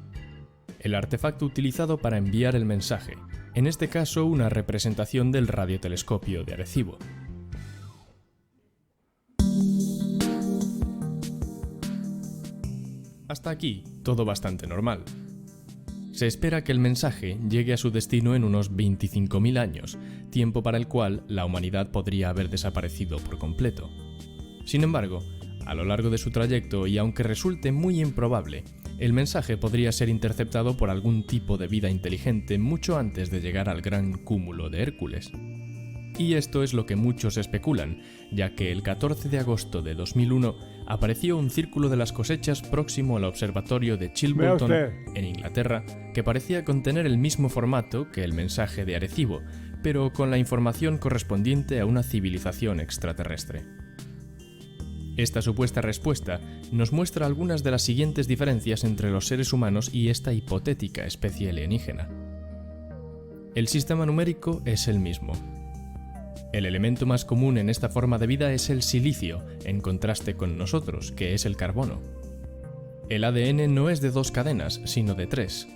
El artefacto utilizado para enviar el mensaje, en este caso una representación del radiotelescopio de Arecibo. Hasta aquí, todo bastante normal. Se espera que el mensaje llegue a su destino en unos 25.000 años, tiempo para el cual la humanidad podría haber desaparecido por completo. Sin embargo, a lo largo de su trayecto, y aunque resulte muy improbable, el mensaje podría ser interceptado por algún tipo de vida inteligente mucho antes de llegar al Gran Cúmulo de Hércules. Y esto es lo que muchos especulan, ya que el 14 de agosto de 2001 apareció un círculo de las cosechas próximo al observatorio de Chilbolton, en Inglaterra, que parecía contener el mismo formato que el mensaje de Arecibo, pero con la información correspondiente a una civilización extraterrestre. Esta supuesta respuesta nos muestra algunas de las siguientes diferencias entre los seres humanos y esta hipotética especie alienígena. El sistema numérico es el mismo. El elemento más común en esta forma de vida es el silicio, en contraste con nosotros, que es el carbono. El ADN no es de 2 cadenas, sino de 3.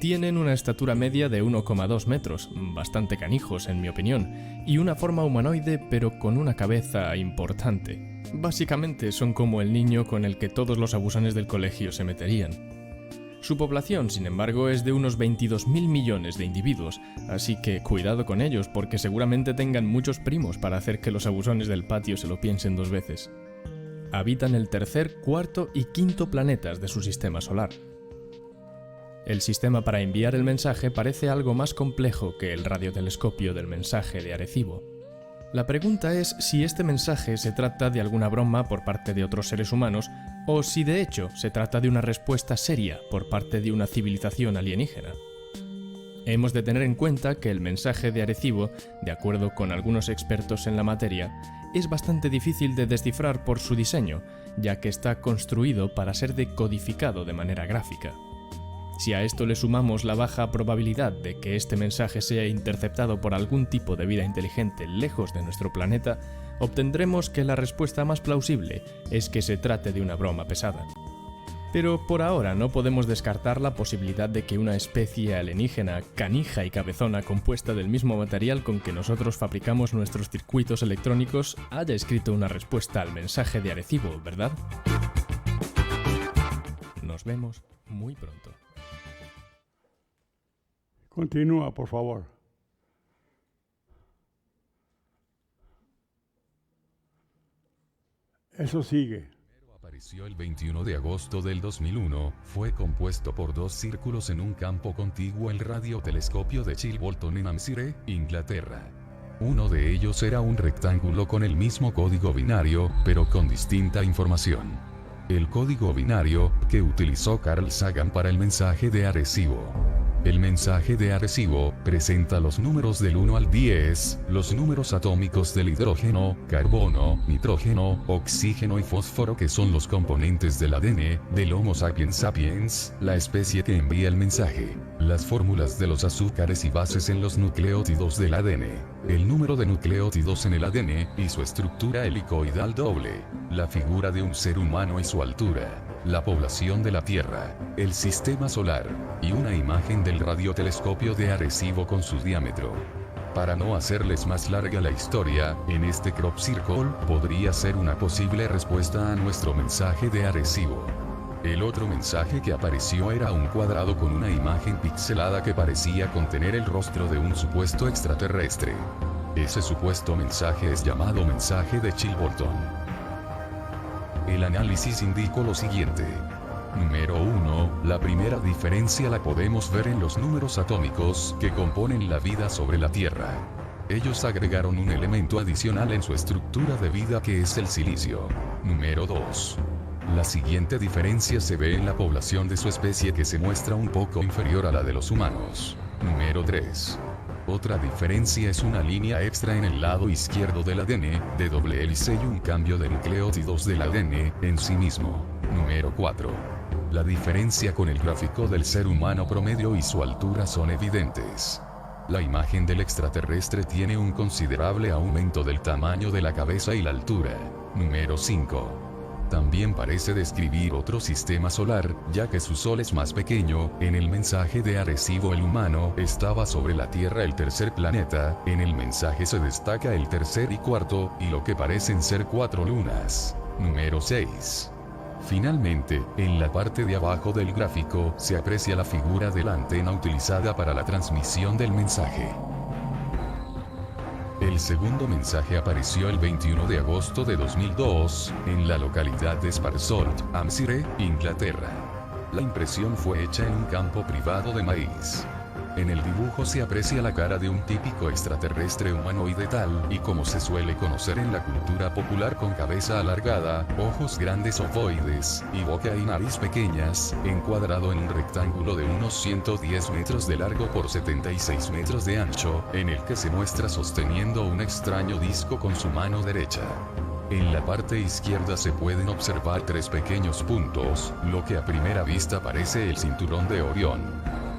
Tienen una estatura media de 1,2 metros, bastante canijos en mi opinión, y una forma humanoide pero con una cabeza importante. Básicamente son como el niño con el que todos los abusones del colegio se meterían. Su población, sin embargo, es de unos 22.000 millones de individuos, así que cuidado con ellos porque seguramente tengan muchos primos para hacer que los abusones del patio se lo piensen 2 veces. Habitan el tercer, cuarto y quinto planetas de su sistema solar. El sistema para enviar el mensaje parece algo más complejo que el radiotelescopio del mensaje de Arecibo. La pregunta es si este mensaje se trata de alguna broma por parte de otros seres humanos o si de hecho se trata de una respuesta seria por parte de una civilización alienígena. Hemos de tener en cuenta que el mensaje de Arecibo, de acuerdo con algunos expertos en la materia, es bastante difícil de descifrar por su diseño, ya que está construido para ser decodificado de manera gráfica. Si a esto le sumamos la baja probabilidad de que este mensaje sea interceptado por algún tipo de vida inteligente lejos de nuestro planeta, obtendremos que la respuesta más plausible es que se trate de una broma pesada. Pero por ahora no podemos descartar la posibilidad de que una especie alienígena canija y cabezona compuesta del mismo material con que nosotros fabricamos nuestros circuitos electrónicos haya escrito una respuesta al mensaje de Arecibo, ¿verdad? Nos vemos muy pronto. Continúa, por favor. Eso sigue. Apareció el 21 de agosto del 2001, fue compuesto por 2 círculos en un campo contiguo al radiotelescopio de Chilbolton en Hampshire, Inglaterra. Uno de ellos era un rectángulo con el mismo código binario, pero con distinta información. El código binario, que utilizó Carl Sagan para el mensaje de Arecibo. El mensaje de Arecibo presenta los números del 1 al 10, los números atómicos del hidrógeno, carbono, nitrógeno, oxígeno y fósforo que son los componentes del ADN, del Homo sapiens sapiens, la especie que envía el mensaje, las fórmulas de los azúcares y bases en los nucleótidos del ADN, el número de nucleótidos en el ADN y su estructura helicoidal doble, la figura de un ser humano y su altura, la población de la Tierra, el sistema solar, y una imagen del radiotelescopio de Arecibo con su diámetro. Para no hacerles más larga la historia, en este crop circle podría ser una posible respuesta a nuestro mensaje de Arecibo. El otro mensaje que apareció era un cuadrado con una imagen pixelada que parecía contener el rostro de un supuesto extraterrestre. Ese supuesto mensaje es llamado mensaje de Chilbolton. El análisis indicó lo siguiente. Número 1. La primera diferencia la podemos ver en los números atómicos que componen la vida sobre la Tierra. Ellos agregaron un elemento adicional en su estructura de vida que es el silicio. Número 2. La siguiente diferencia se ve en la población de su especie que se muestra un poco inferior a la de los humanos. Número 3. Otra diferencia es una línea extra en el lado izquierdo del ADN, de doble hélice y un cambio de nucleótidos del ADN en sí mismo. Número 4. La diferencia con el gráfico del ser humano promedio y su altura son evidentes. La imagen del extraterrestre tiene un considerable aumento del tamaño de la cabeza y la altura. Número 5. También parece describir otro sistema solar, ya que su sol es más pequeño. En el mensaje de Arecibo el humano estaba sobre la Tierra, el tercer planeta. En el mensaje se destaca el tercer y cuarto, y lo que parecen ser 4 lunas. Número 6. Finalmente, en la parte de abajo del gráfico se aprecia la figura de la antena utilizada para la transmisión del mensaje. El segundo mensaje apareció el 21 de agosto de 2002, en la localidad de Sparsholt, Hampshire, Inglaterra. La impresión fue hecha en un campo privado de maíz. En el dibujo se aprecia la cara de un típico extraterrestre humanoide tal y como se suele conocer en la cultura popular, con cabeza alargada, ojos grandes ovoides, y boca y nariz pequeñas, encuadrado en un rectángulo de unos 110 metros de largo por 76 metros de ancho, en el que se muestra sosteniendo un extraño disco con su mano derecha. En la parte izquierda se pueden observar 3 pequeños puntos, lo que a primera vista parece el cinturón de Orión.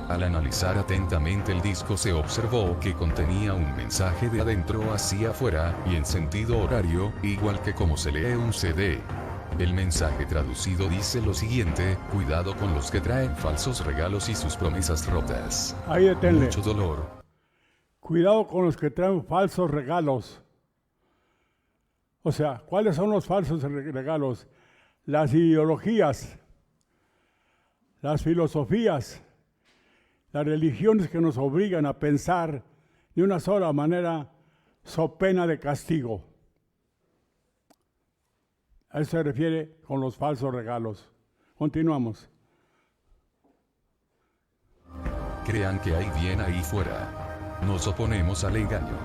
Al analizar atentamente el disco se observó que contenía un mensaje de adentro hacia afuera, y en sentido horario, igual que como se lee un CD. El mensaje traducido dice lo siguiente: cuidado con los que traen falsos regalos y sus promesas rotas. Ahí deténle. Mucho dolor. Cuidado con los que traen falsos regalos. O sea, ¿cuáles son los falsos regalos? Las ideologías, las filosofías, las religiones que nos obligan a pensar de una sola manera, so pena de castigo. A eso se refiere con los falsos regalos. Continuamos. Crean que hay bien ahí fuera. Nos oponemos al engaño.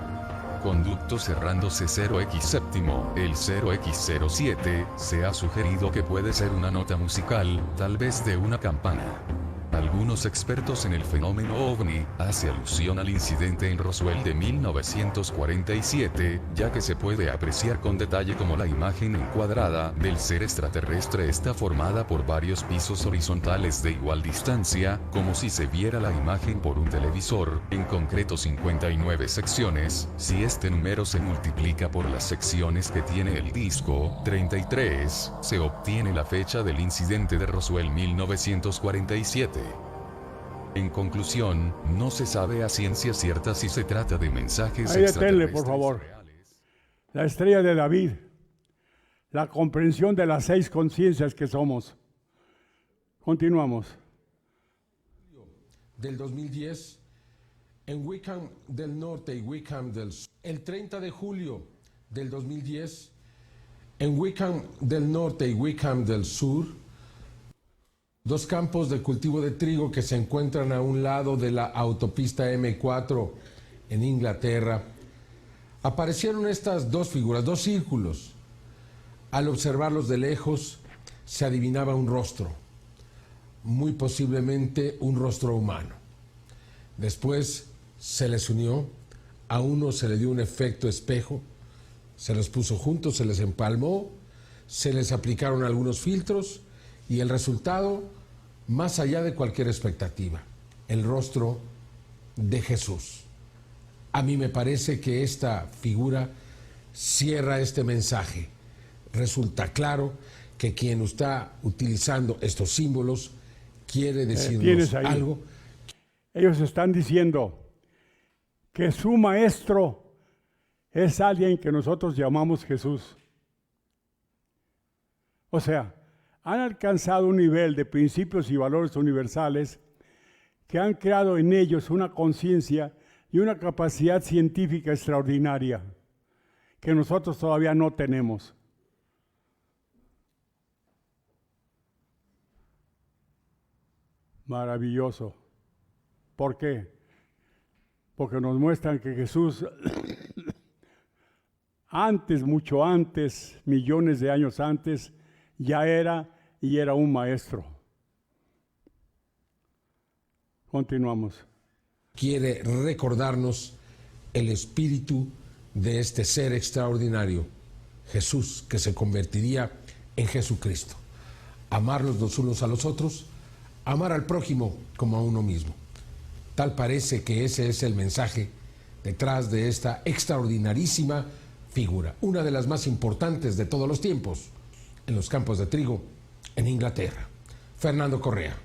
Conducto cerrándose 0x7, el 0x07, se ha sugerido que puede ser una nota musical, tal vez de una campana. Algunos expertos en el fenómeno ovni hacen alusión al incidente en Roswell de 1947, ya que se puede apreciar con detalle cómo la imagen encuadrada del ser extraterrestre está formada por varios pisos horizontales de igual distancia, como si se viera la imagen por un televisor, en concreto 59 secciones. Si este número se multiplica por las secciones que tiene el disco, 33, se obtiene la fecha del incidente de Roswell 1947. En conclusión, no se sabe a ciencia cierta si se trata de mensajes ahí deténle, extraterrestres por favor. reales. La estrella de David, la comprensión de las 6 conciencias que somos. Continuamos. Del 2010, en Wickham del Norte y Wickham del Sur. El 30 de julio del 2010, en Wickham del Norte y Wickham del Sur, 2 campos de cultivo de trigo que se encuentran a un lado de la autopista M4 en Inglaterra, aparecieron estas 2 figuras, 2 círculos. Al observarlos de lejos, se adivinaba un rostro, muy posiblemente un rostro humano. Después se les unió, a uno se le dio un efecto espejo, se los puso juntos, se les empalmó, se les aplicaron algunos filtros y el resultado, más allá de cualquier expectativa, el rostro de Jesús. A mí me parece que esta figura cierra este mensaje. Resulta claro que quien está utilizando estos símbolos quiere decirnos algo. Ellos están diciendo que su maestro es alguien que nosotros llamamos Jesús. O sea, han alcanzado un nivel de principios y valores universales que han creado en ellos una conciencia y una capacidad científica extraordinaria que nosotros todavía no tenemos. Maravilloso. ¿Por qué? Porque nos muestran que Jesús antes, mucho antes, millones de años antes, ya era y era un maestro. Continuamos. Quiere recordarnos el espíritu de este ser extraordinario, Jesús, que se convertiría en Jesucristo. Amarlos los unos a los otros, amar al prójimo como a uno mismo. Tal parece que ese es el mensaje detrás de esta extraordinarísima figura, una de las más importantes de todos los tiempos, en los campos de trigo en Inglaterra. Fernando Correa.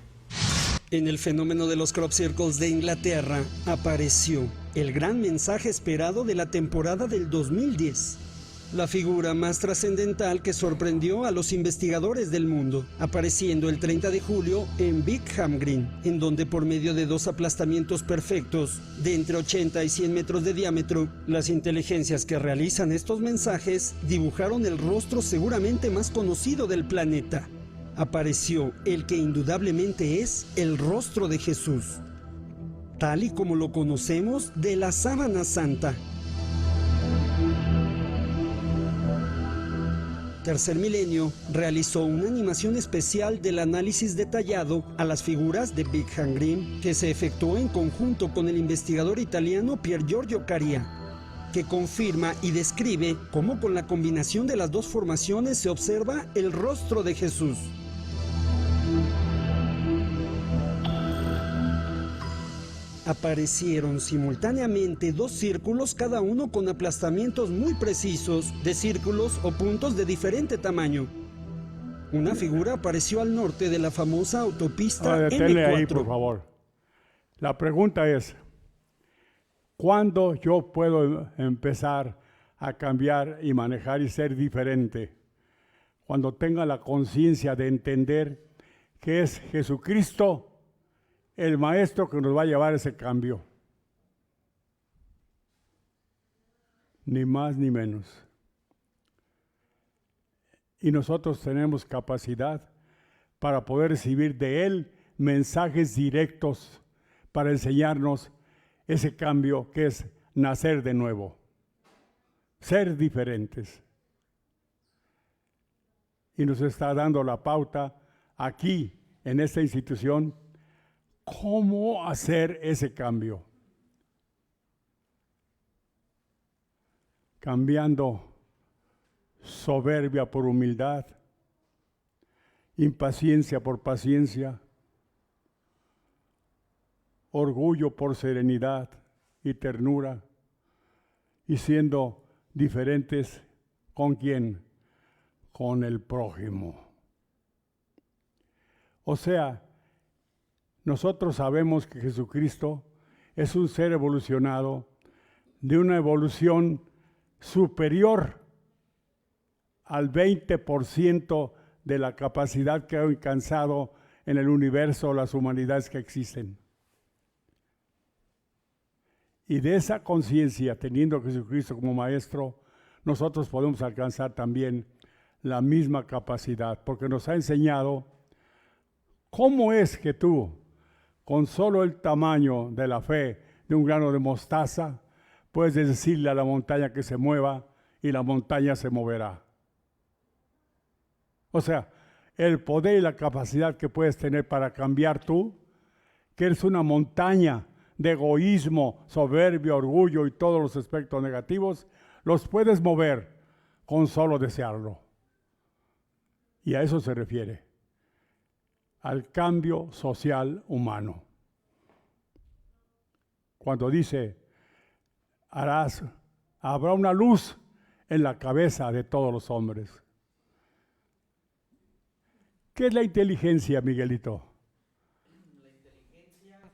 En el fenómeno de los crop circles de Inglaterra apareció el gran mensaje esperado de la temporada del 2010. La figura más trascendental que sorprendió a los investigadores del mundo, apareciendo el 30 de julio en Wickham Green, en donde por medio de 2 aplastamientos perfectos de entre 80 y 100 metros de diámetro, las inteligencias que realizan estos mensajes dibujaron el rostro seguramente más conocido del planeta. Apareció el que indudablemente es el rostro de Jesús, tal y como lo conocemos de la Sábana Santa. Tercer Milenio realizó una animación especial del análisis detallado a las figuras de Wickham Green que se efectuó en conjunto con el investigador italiano Pier Giorgio Caria, que confirma y describe cómo con la combinación de las 2 formaciones se observa el rostro de Jesús. Aparecieron simultáneamente 2 círculos, cada uno con aplastamientos muy precisos de círculos o puntos de diferente tamaño. Una figura apareció al norte de la famosa autopista Deténle M4. ahí, por favor. La pregunta es, ¿cuándo yo puedo empezar a cambiar y manejar y ser diferente? Cuando tenga la conciencia de entender que es Jesucristo el Maestro que nos va a llevar ese cambio. Ni más ni menos. Y nosotros tenemos capacidad para poder recibir de Él mensajes directos para enseñarnos ese cambio que es nacer de nuevo, ser diferentes. Y nos está dando la pauta aquí, en esta institución, cómo hacer ese cambio. Cambiando soberbia por humildad, impaciencia por paciencia, orgullo por serenidad y ternura, y siendo diferentes ¿con quién? Con el prójimo. O sea, nosotros sabemos que Jesucristo es un ser evolucionado de una evolución superior al 20% de la capacidad que ha alcanzado en el universo las humanidades que existen. Y de esa conciencia, teniendo a Jesucristo como Maestro, nosotros podemos alcanzar también la misma capacidad, porque nos ha enseñado cómo es que tú, con solo el tamaño de la fe de un grano de mostaza, puedes decirle a la montaña que se mueva y la montaña se moverá. O sea, el poder y la capacidad que puedes tener para cambiar tú, que eres una montaña de egoísmo, soberbia, orgullo y todos los aspectos negativos, los puedes mover con solo desearlo. Y a eso se refiere, al cambio social humano. Cuando dice, habrá una luz en la cabeza de todos los hombres. ¿Qué es la inteligencia, Miguelito? La inteligencia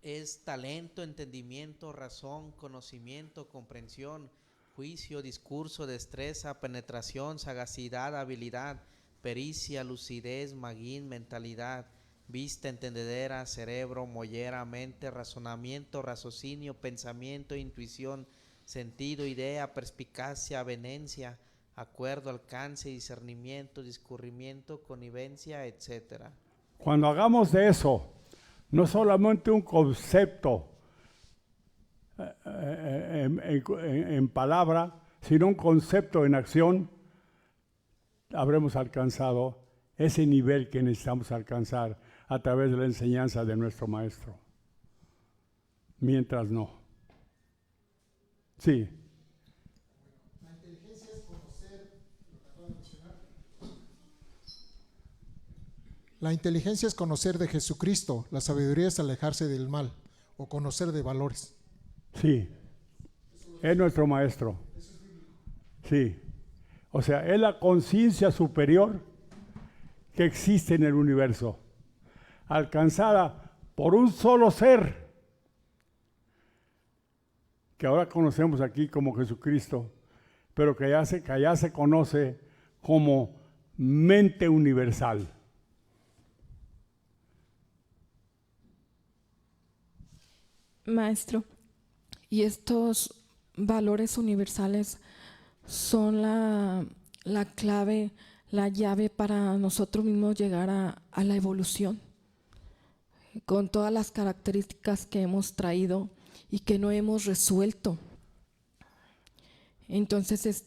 es talento, entendimiento, razón, conocimiento, comprensión, juicio, discurso, destreza, penetración, sagacidad, habilidad, pericia, lucidez, magín, mentalidad, vista, entendedera, cerebro, mollera, mente, razonamiento, raciocinio, pensamiento, intuición, sentido, idea, perspicacia, avenencia, acuerdo, alcance, discernimiento, discurrimiento, connivencia, etc. Cuando hagamos de eso, no solamente un concepto en palabra, sino un concepto en acción, habremos alcanzado ese nivel que necesitamos alcanzar a través de la enseñanza de nuestro Maestro. Mientras no. Sí. La inteligencia es conocer lo que acabo de mencionar. La inteligencia es conocer de Jesucristo, la sabiduría es alejarse del mal o conocer de valores. Sí, es nuestro Maestro. Sí, o sea, es la conciencia superior que existe en el universo, alcanzada por un solo ser, que ahora conocemos aquí como Jesucristo, pero que allá se conoce como mente universal. Maestro, y estos valores universales son la clave, la llave para nosotros mismos llegar a la evolución, con todas las características que hemos traído y que no hemos resuelto. Entonces,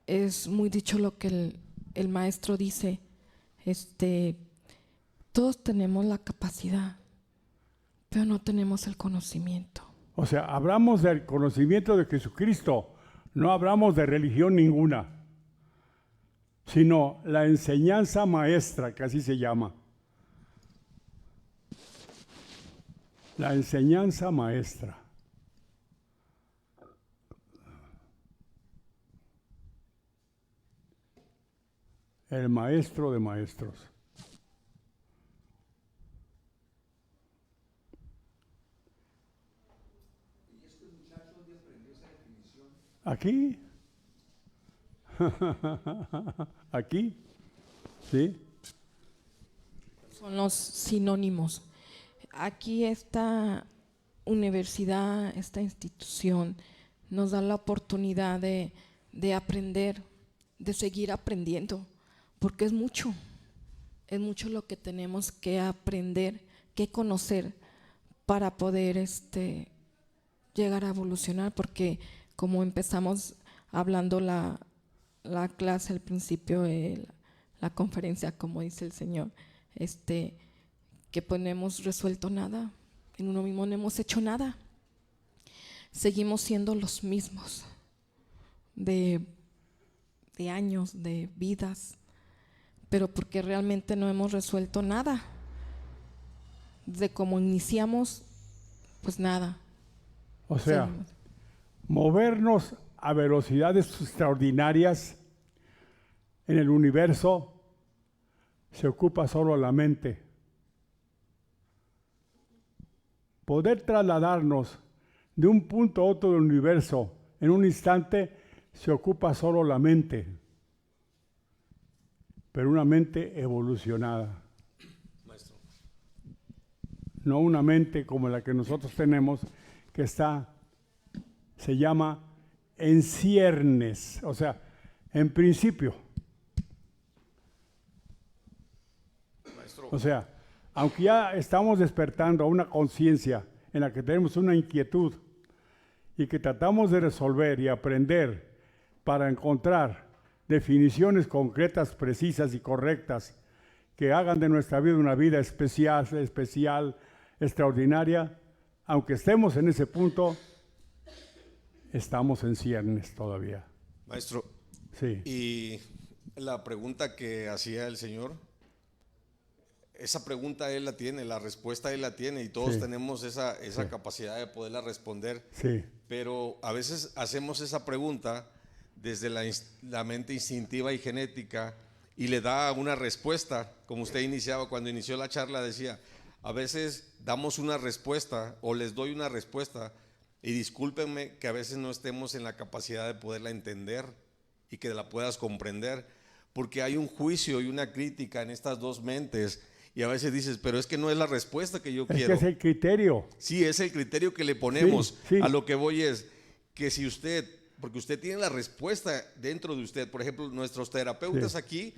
es muy dicho lo que el maestro dice, todos tenemos la capacidad, pero no tenemos el conocimiento. O sea, hablamos del conocimiento de Jesucristo, no hablamos de religión ninguna, sino la enseñanza maestra, que así se llama. La enseñanza maestra. el maestro de maestros. ¿Aquí? ¿Aquí? ¿Sí? Son los sinónimos. Aquí esta universidad, esta institución nos da la oportunidad de aprender, de seguir aprendiendo, porque es mucho lo que tenemos que aprender, que conocer para poder llegar a evolucionar, porque como empezamos hablando la clase al principio de la conferencia, como dice el Señor, que pues no hemos resuelto nada, en uno mismo no hemos hecho nada, seguimos siendo los mismos de años, de vidas, pero porque realmente no hemos resuelto nada, de cómo iniciamos, pues nada. O sea, seguimos. Movernos a velocidades extraordinarias en el universo se ocupa solo la mente. Poder trasladarnos de un punto a otro del universo en un instante se ocupa solo la mente, pero una mente evolucionada. Maestro. No una mente como la que nosotros tenemos, que se llama en ciernes, o sea, en principio. Maestro. O sea, aunque ya estamos despertando a una conciencia en la que tenemos una inquietud y que tratamos de resolver y aprender para encontrar definiciones concretas, precisas y correctas que hagan de nuestra vida una vida especial, extraordinaria, aunque estemos en ese punto, estamos en ciernes todavía. Maestro, Sí. y la pregunta que hacía el Señor, esa pregunta Él la tiene, la respuesta Él la tiene, y todos Sí. tenemos esa Sí. capacidad de poderla responder. Sí. Pero a veces hacemos esa pregunta desde la mente instintiva y genética y le da una respuesta, como usted iniciaba, cuando inició la charla decía, a veces damos una respuesta o les doy una respuesta y discúlpenme que a veces no estemos en la capacidad de poderla entender y que la puedas comprender, porque hay un juicio y una crítica en estas dos mentes y a veces dices, pero es que no es la respuesta que yo Es quiero. que es el criterio. Sí, es el criterio que le ponemos. Sí, sí. A lo que voy es que si usted, porque usted tiene la respuesta dentro de usted, por ejemplo, nuestros terapeutas Sí. aquí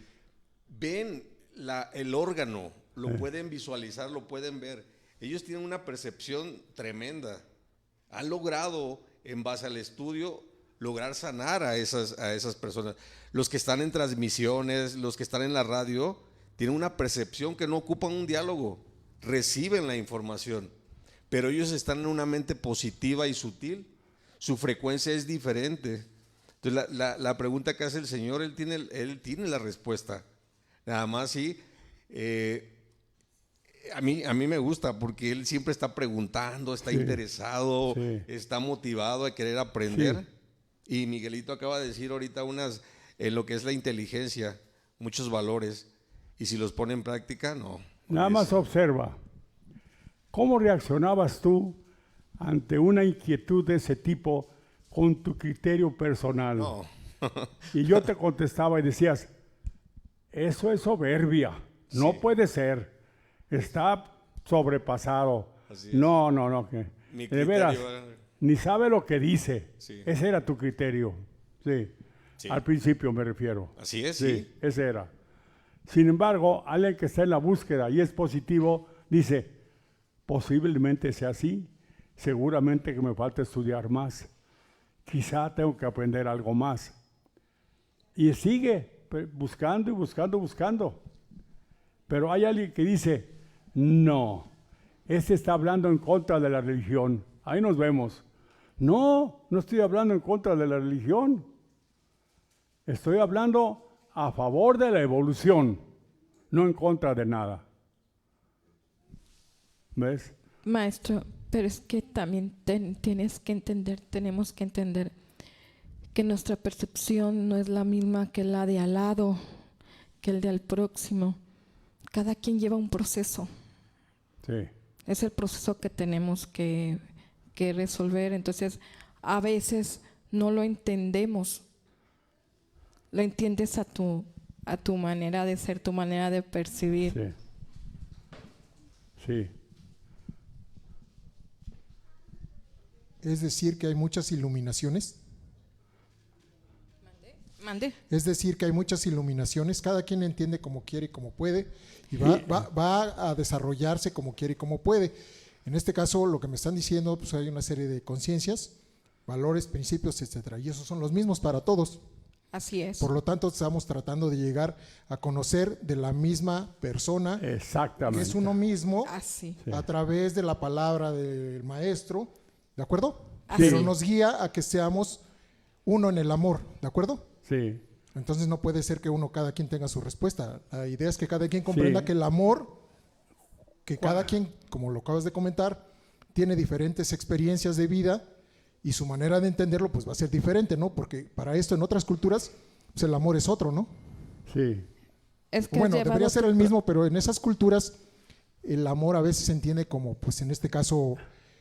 ven el órgano, lo Sí. pueden visualizar, lo pueden ver. Ellos tienen una percepción tremenda. Han logrado, en base al estudio, lograr sanar a esas personas. Los que están en transmisiones, los que están en la radio, tienen una percepción que no ocupan un diálogo, reciben la información, pero ellos están en una mente positiva y sutil, su frecuencia es diferente. Entonces la pregunta que hace el Señor, Él tiene la respuesta. Nada más sí, a mí me gusta porque Él siempre está preguntando, está Sí. interesado, Sí. está motivado a querer aprender. Y Miguelito acaba de decir ahorita en lo que es la inteligencia, muchos valores. Y si los pone en práctica, no. Nada más observa, ¿cómo reaccionabas tú ante una inquietud de ese tipo con tu criterio personal? No. Y yo te contestaba y decías, eso es soberbia, no Sí. puede ser, está sobrepasado. Así es. No, que Mi de veras, criterio, ni sabe lo que dice. Sí. Ese era tu criterio, sí. Sí. Al principio me refiero. Así es, sí. Ese era. Sin embargo, alguien que está en la búsqueda y es positivo, dice, posiblemente sea así, seguramente que me falta estudiar más, quizá tengo que aprender algo más. Y sigue buscando y buscando. Pero hay alguien que dice, no, este está hablando en contra de la religión. Ahí nos vemos. No estoy hablando en contra de la religión. Estoy hablando a favor de la evolución, no en contra de nada. ¿Ves? Maestro, pero es que también tenemos que entender que nuestra percepción no es la misma que la de al lado, que el del próximo. Cada quien lleva un proceso. Sí. Es el proceso que tenemos que resolver. Entonces, a veces no lo entendemos. Lo entiendes a tu manera de ser, tu manera de percibir. Sí. Sí. Es decir, que hay muchas iluminaciones. Mande. Es decir, que hay muchas iluminaciones, cada quien entiende como quiere y como puede, y va a desarrollarse como quiere y como puede. En este caso, lo que me están diciendo, pues hay una serie de conciencias, valores, principios, etcétera, y esos son los mismos para todos. Así es. Por lo tanto, estamos tratando de llegar a conocer de la misma persona, exactamente, que es uno mismo, así, a través de la palabra del maestro, ¿de acuerdo? Así. Pero nos guía a que seamos uno en el amor, ¿de acuerdo? Sí. Entonces no puede ser que cada quien tenga su respuesta. La idea es que cada quien comprenda sí. que el amor, que cada quien, como lo acabas de comentar, tiene diferentes experiencias de vida y su manera de entenderlo pues va a ser diferente, ¿no? Porque para esto en otras culturas pues el amor es otro, ¿no? Sí. Es que bueno, debería ser el mismo, pero en esas culturas el amor a veces se entiende como, pues en este caso,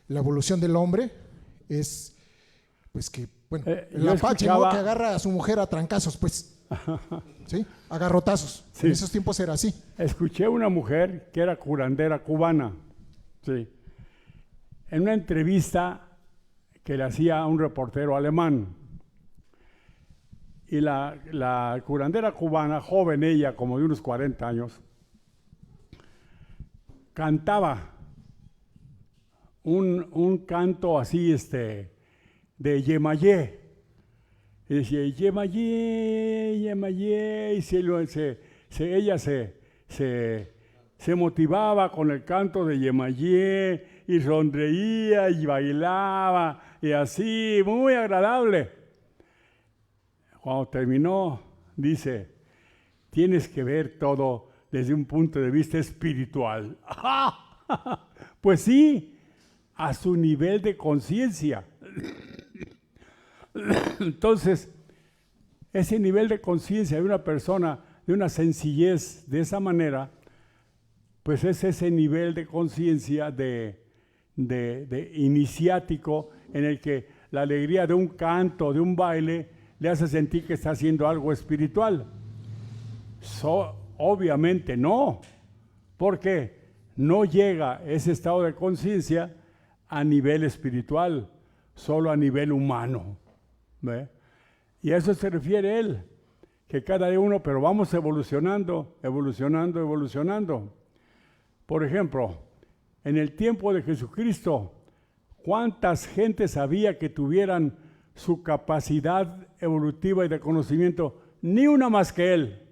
la evolución del hombre es, pues que, bueno, el apache, ¿no? Que agarra a su mujer a trancazos, pues, ¿sí? A garrotazos. Sí. En esos tiempos era así. Escuché una mujer que era curandera cubana, sí, en una entrevista que le hacía a un reportero alemán. Y la curandera cubana, joven ella, como de unos 40 años, cantaba un canto así, de Yemayé. Y decía, Yemayé, Yemayé, y ella se motivaba con el canto de Yemayé, y sonreía y bailaba, y así, muy agradable. Cuando terminó, dice, tienes que ver todo desde un punto de vista espiritual. Pues sí, a su nivel de conciencia. Entonces, ese nivel de conciencia de una persona, de una sencillez de esa manera, pues es ese nivel de conciencia de iniciático en el que la alegría de un canto, de un baile, le hace sentir que está haciendo algo espiritual. Obviamente no, porque no llega ese estado de conciencia a nivel espiritual, solo a nivel humano. ¿Ve? Y a eso se refiere él, que cada uno, pero vamos evolucionando, evolucionando, evolucionando. Por ejemplo, en el tiempo de Jesucristo, ¿cuántas gentes había que tuvieran su capacidad evolutiva y de conocimiento? Ni una más que él.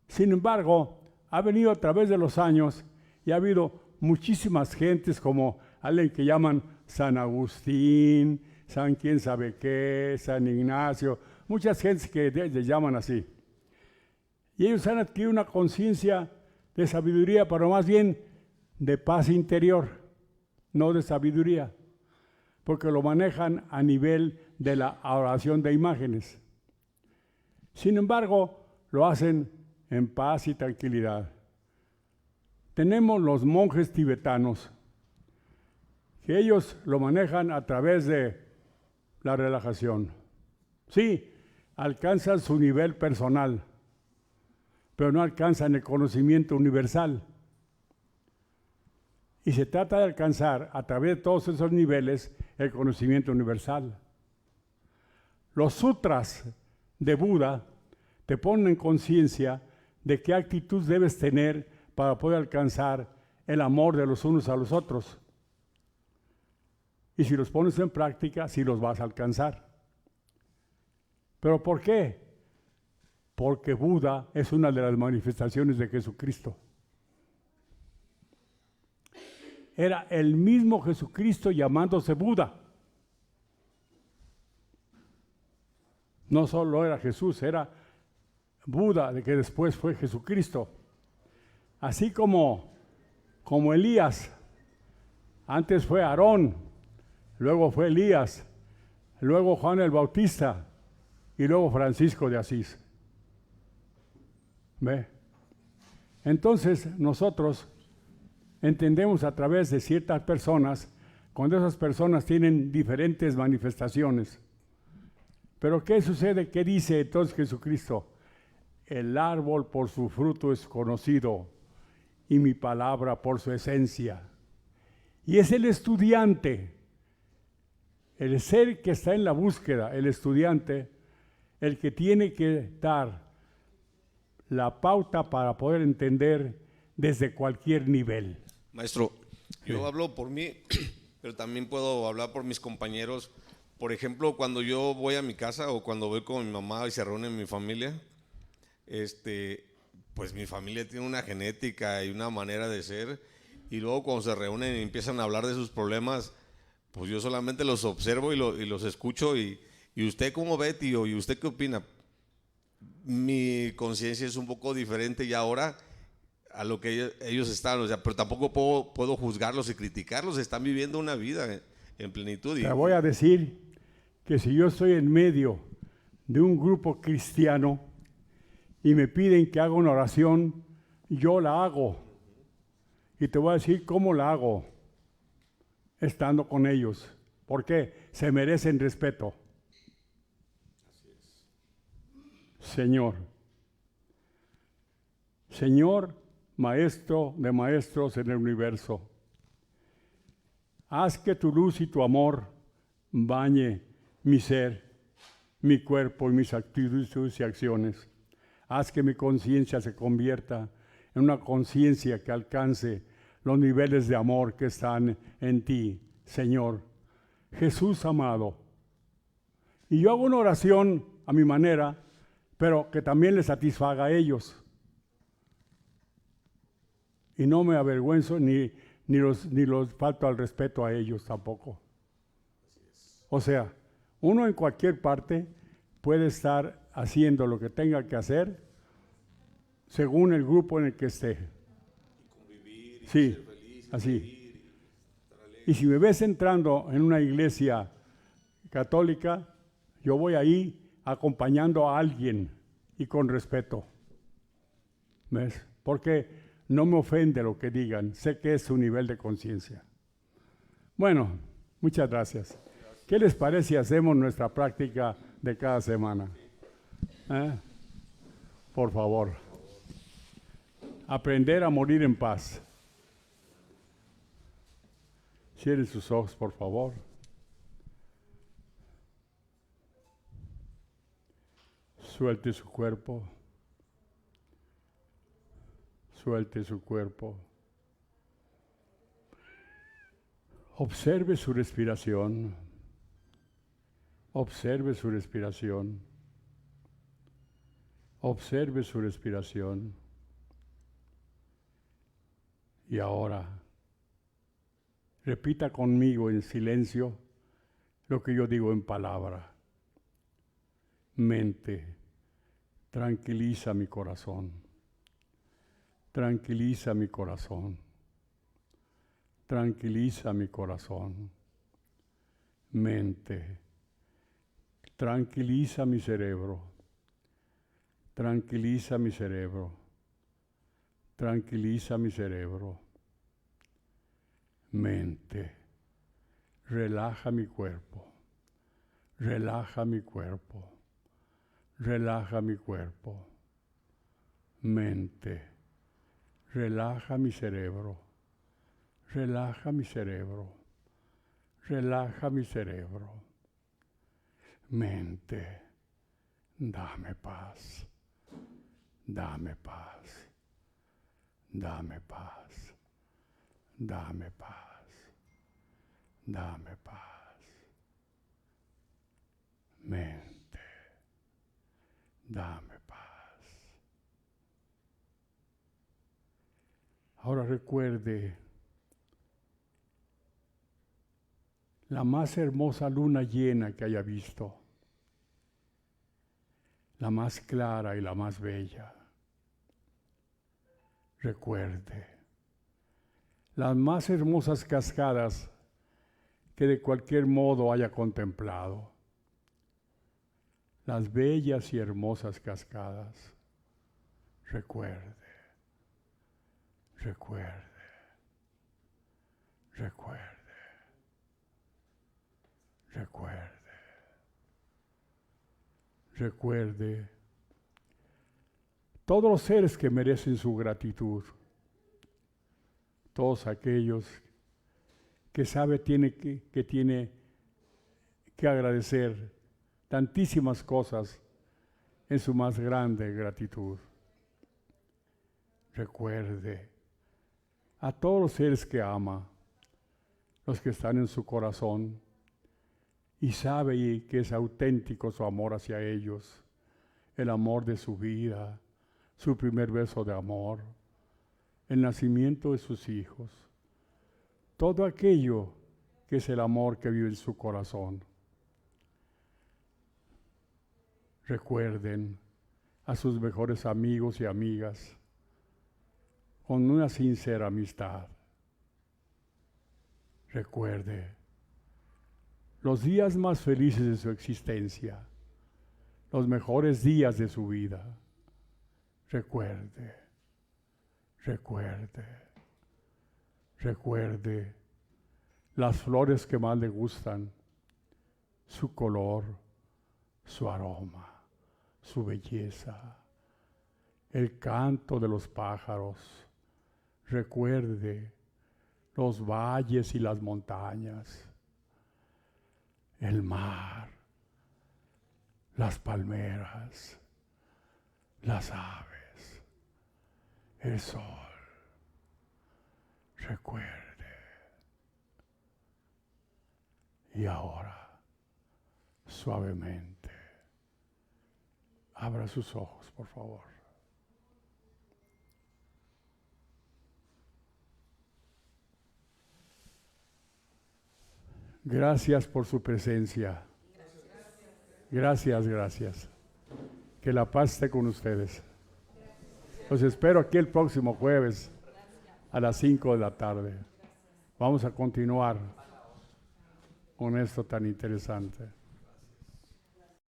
Sin embargo, ha venido a través de los años y ha habido muchísimas gentes como alguien que llaman San Agustín, San quién sabe qué, San Ignacio, muchas gentes que le llaman así. Y ellos han adquirido una conciencia de sabiduría, pero más bien de paz interior, no de sabiduría, porque lo manejan a nivel de la adoración de imágenes. Sin embargo, lo hacen en paz y tranquilidad. Tenemos los monjes tibetanos, que ellos lo manejan a través de la relajación. Sí, alcanzan su nivel personal, pero no alcanzan el conocimiento universal. Y se trata de alcanzar a través de todos esos niveles el conocimiento universal. Los sutras de Buda te ponen en conciencia de qué actitud debes tener para poder alcanzar el amor de los unos a los otros. Y si los pones en práctica, sí los vas a alcanzar. ¿Pero por qué? Porque Buda es una de las manifestaciones de Jesucristo. Era el mismo Jesucristo llamándose Buda. No solo era Jesús, era Buda, de que después fue Jesucristo. Así como Elías, antes fue Aarón, luego fue Elías, luego Juan el Bautista y luego Francisco de Asís. ¿Ve? Entonces nosotros entendemos a través de ciertas personas, cuando esas personas tienen diferentes manifestaciones. Pero ¿qué sucede? ¿Qué dice entonces Jesucristo? El árbol por su fruto es conocido y mi palabra por su esencia. Y es el estudiante, el ser que está en la búsqueda, el estudiante, el que tiene que dar la pauta para poder entender desde cualquier nivel. Maestro, yo hablo por mí, pero también puedo hablar por mis compañeros. Por ejemplo, cuando yo voy a mi casa o cuando voy con mi mamá y se reúne mi familia, pues mi familia tiene una genética y una manera de ser, y luego cuando se reúnen y empiezan a hablar de sus problemas, pues yo solamente los observo y los escucho. ¿Y usted cómo ve, tío? ¿Y usted qué opina? Mi conciencia es un poco diferente ya ahora a lo que ellos están, o sea, pero tampoco puedo juzgarlos y criticarlos. Están viviendo una vida en plenitud. Te voy a decir que si yo estoy en medio de un grupo cristiano y me piden que haga una oración, yo la hago. Y te voy a decir cómo la hago, estando con ellos. ¿Por qué? Se merecen respeto. Señor, Maestro de maestros en el universo, haz que tu luz y tu amor bañe mi ser, mi cuerpo y mis actitudes y acciones. Haz que mi conciencia se convierta en una conciencia que alcance los niveles de amor que están en ti, Señor. Jesús amado. Y yo hago una oración a mi manera, pero que también les satisfaga a ellos. Y no me avergüenzo ni los falto al respeto a ellos tampoco. O sea, uno en cualquier parte puede estar haciendo lo que tenga que hacer según el grupo en el que esté. Y convivir, y sí, ser feliz, y así. reír, y estar alegre. Y si me ves entrando en una iglesia católica, yo voy ahí acompañando a alguien y con respeto. ¿Ves? Porque no me ofende lo que digan, sé que es su nivel de conciencia. Bueno, muchas gracias. ¿Qué les parece si hacemos nuestra práctica de cada semana? Por favor. Aprender a morir en paz. Cierren sus ojos, por favor. Suelte su cuerpo. Suelte su cuerpo. Observe su respiración. Observe su respiración. Observe su respiración. Y ahora, repita conmigo en silencio lo que yo digo en palabra. Mente, tranquiliza mi corazón. Tranquiliza mi corazón. Tranquiliza mi corazón. Mente, tranquiliza mi cerebro. Tranquiliza mi cerebro. Tranquiliza mi cerebro. Mente, relaja mi cuerpo. Relaja mi cuerpo. Relaja mi cuerpo. Mente, relaja mi cerebro. Relaja mi cerebro. Relaja mi cerebro. Mente, dame paz. Dame paz. Dame paz. Dame paz. Dame paz. Mente, dame paz. Ahora recuerde la más hermosa luna llena que haya visto, la más clara y la más bella. Recuerde las más hermosas cascadas que de cualquier modo haya contemplado. Las bellas y hermosas cascadas. recuerde, recuerde, recuerde, recuerde, recuerde todos los seres que merecen su gratitud, todos aquellos que sabe que tiene que agradecer tantísimas cosas en su más grande gratitud. Recuerde a todos los seres que ama, los que están en su corazón, y sabe que es auténtico su amor hacia ellos, el amor de su vida, su primer beso de amor, el nacimiento de sus hijos, todo aquello que es el amor que vive en su corazón. Recuerden a sus mejores amigos y amigas con una sincera amistad. Recuerde los días más felices de su existencia, los mejores días de su vida. Recuerde, recuerde, recuerde las flores que más le gustan, su color, su aroma, su belleza, el canto de los pájaros. Recuerde los valles y las montañas, el mar, las palmeras, las aves, el sol. Recuerde. Y ahora, suavemente, abra sus ojos, por favor. Gracias por su presencia. Gracias, gracias. Que la paz esté con ustedes. Los espero aquí el próximo jueves a las 5 de la tarde. Vamos a continuar con esto tan interesante.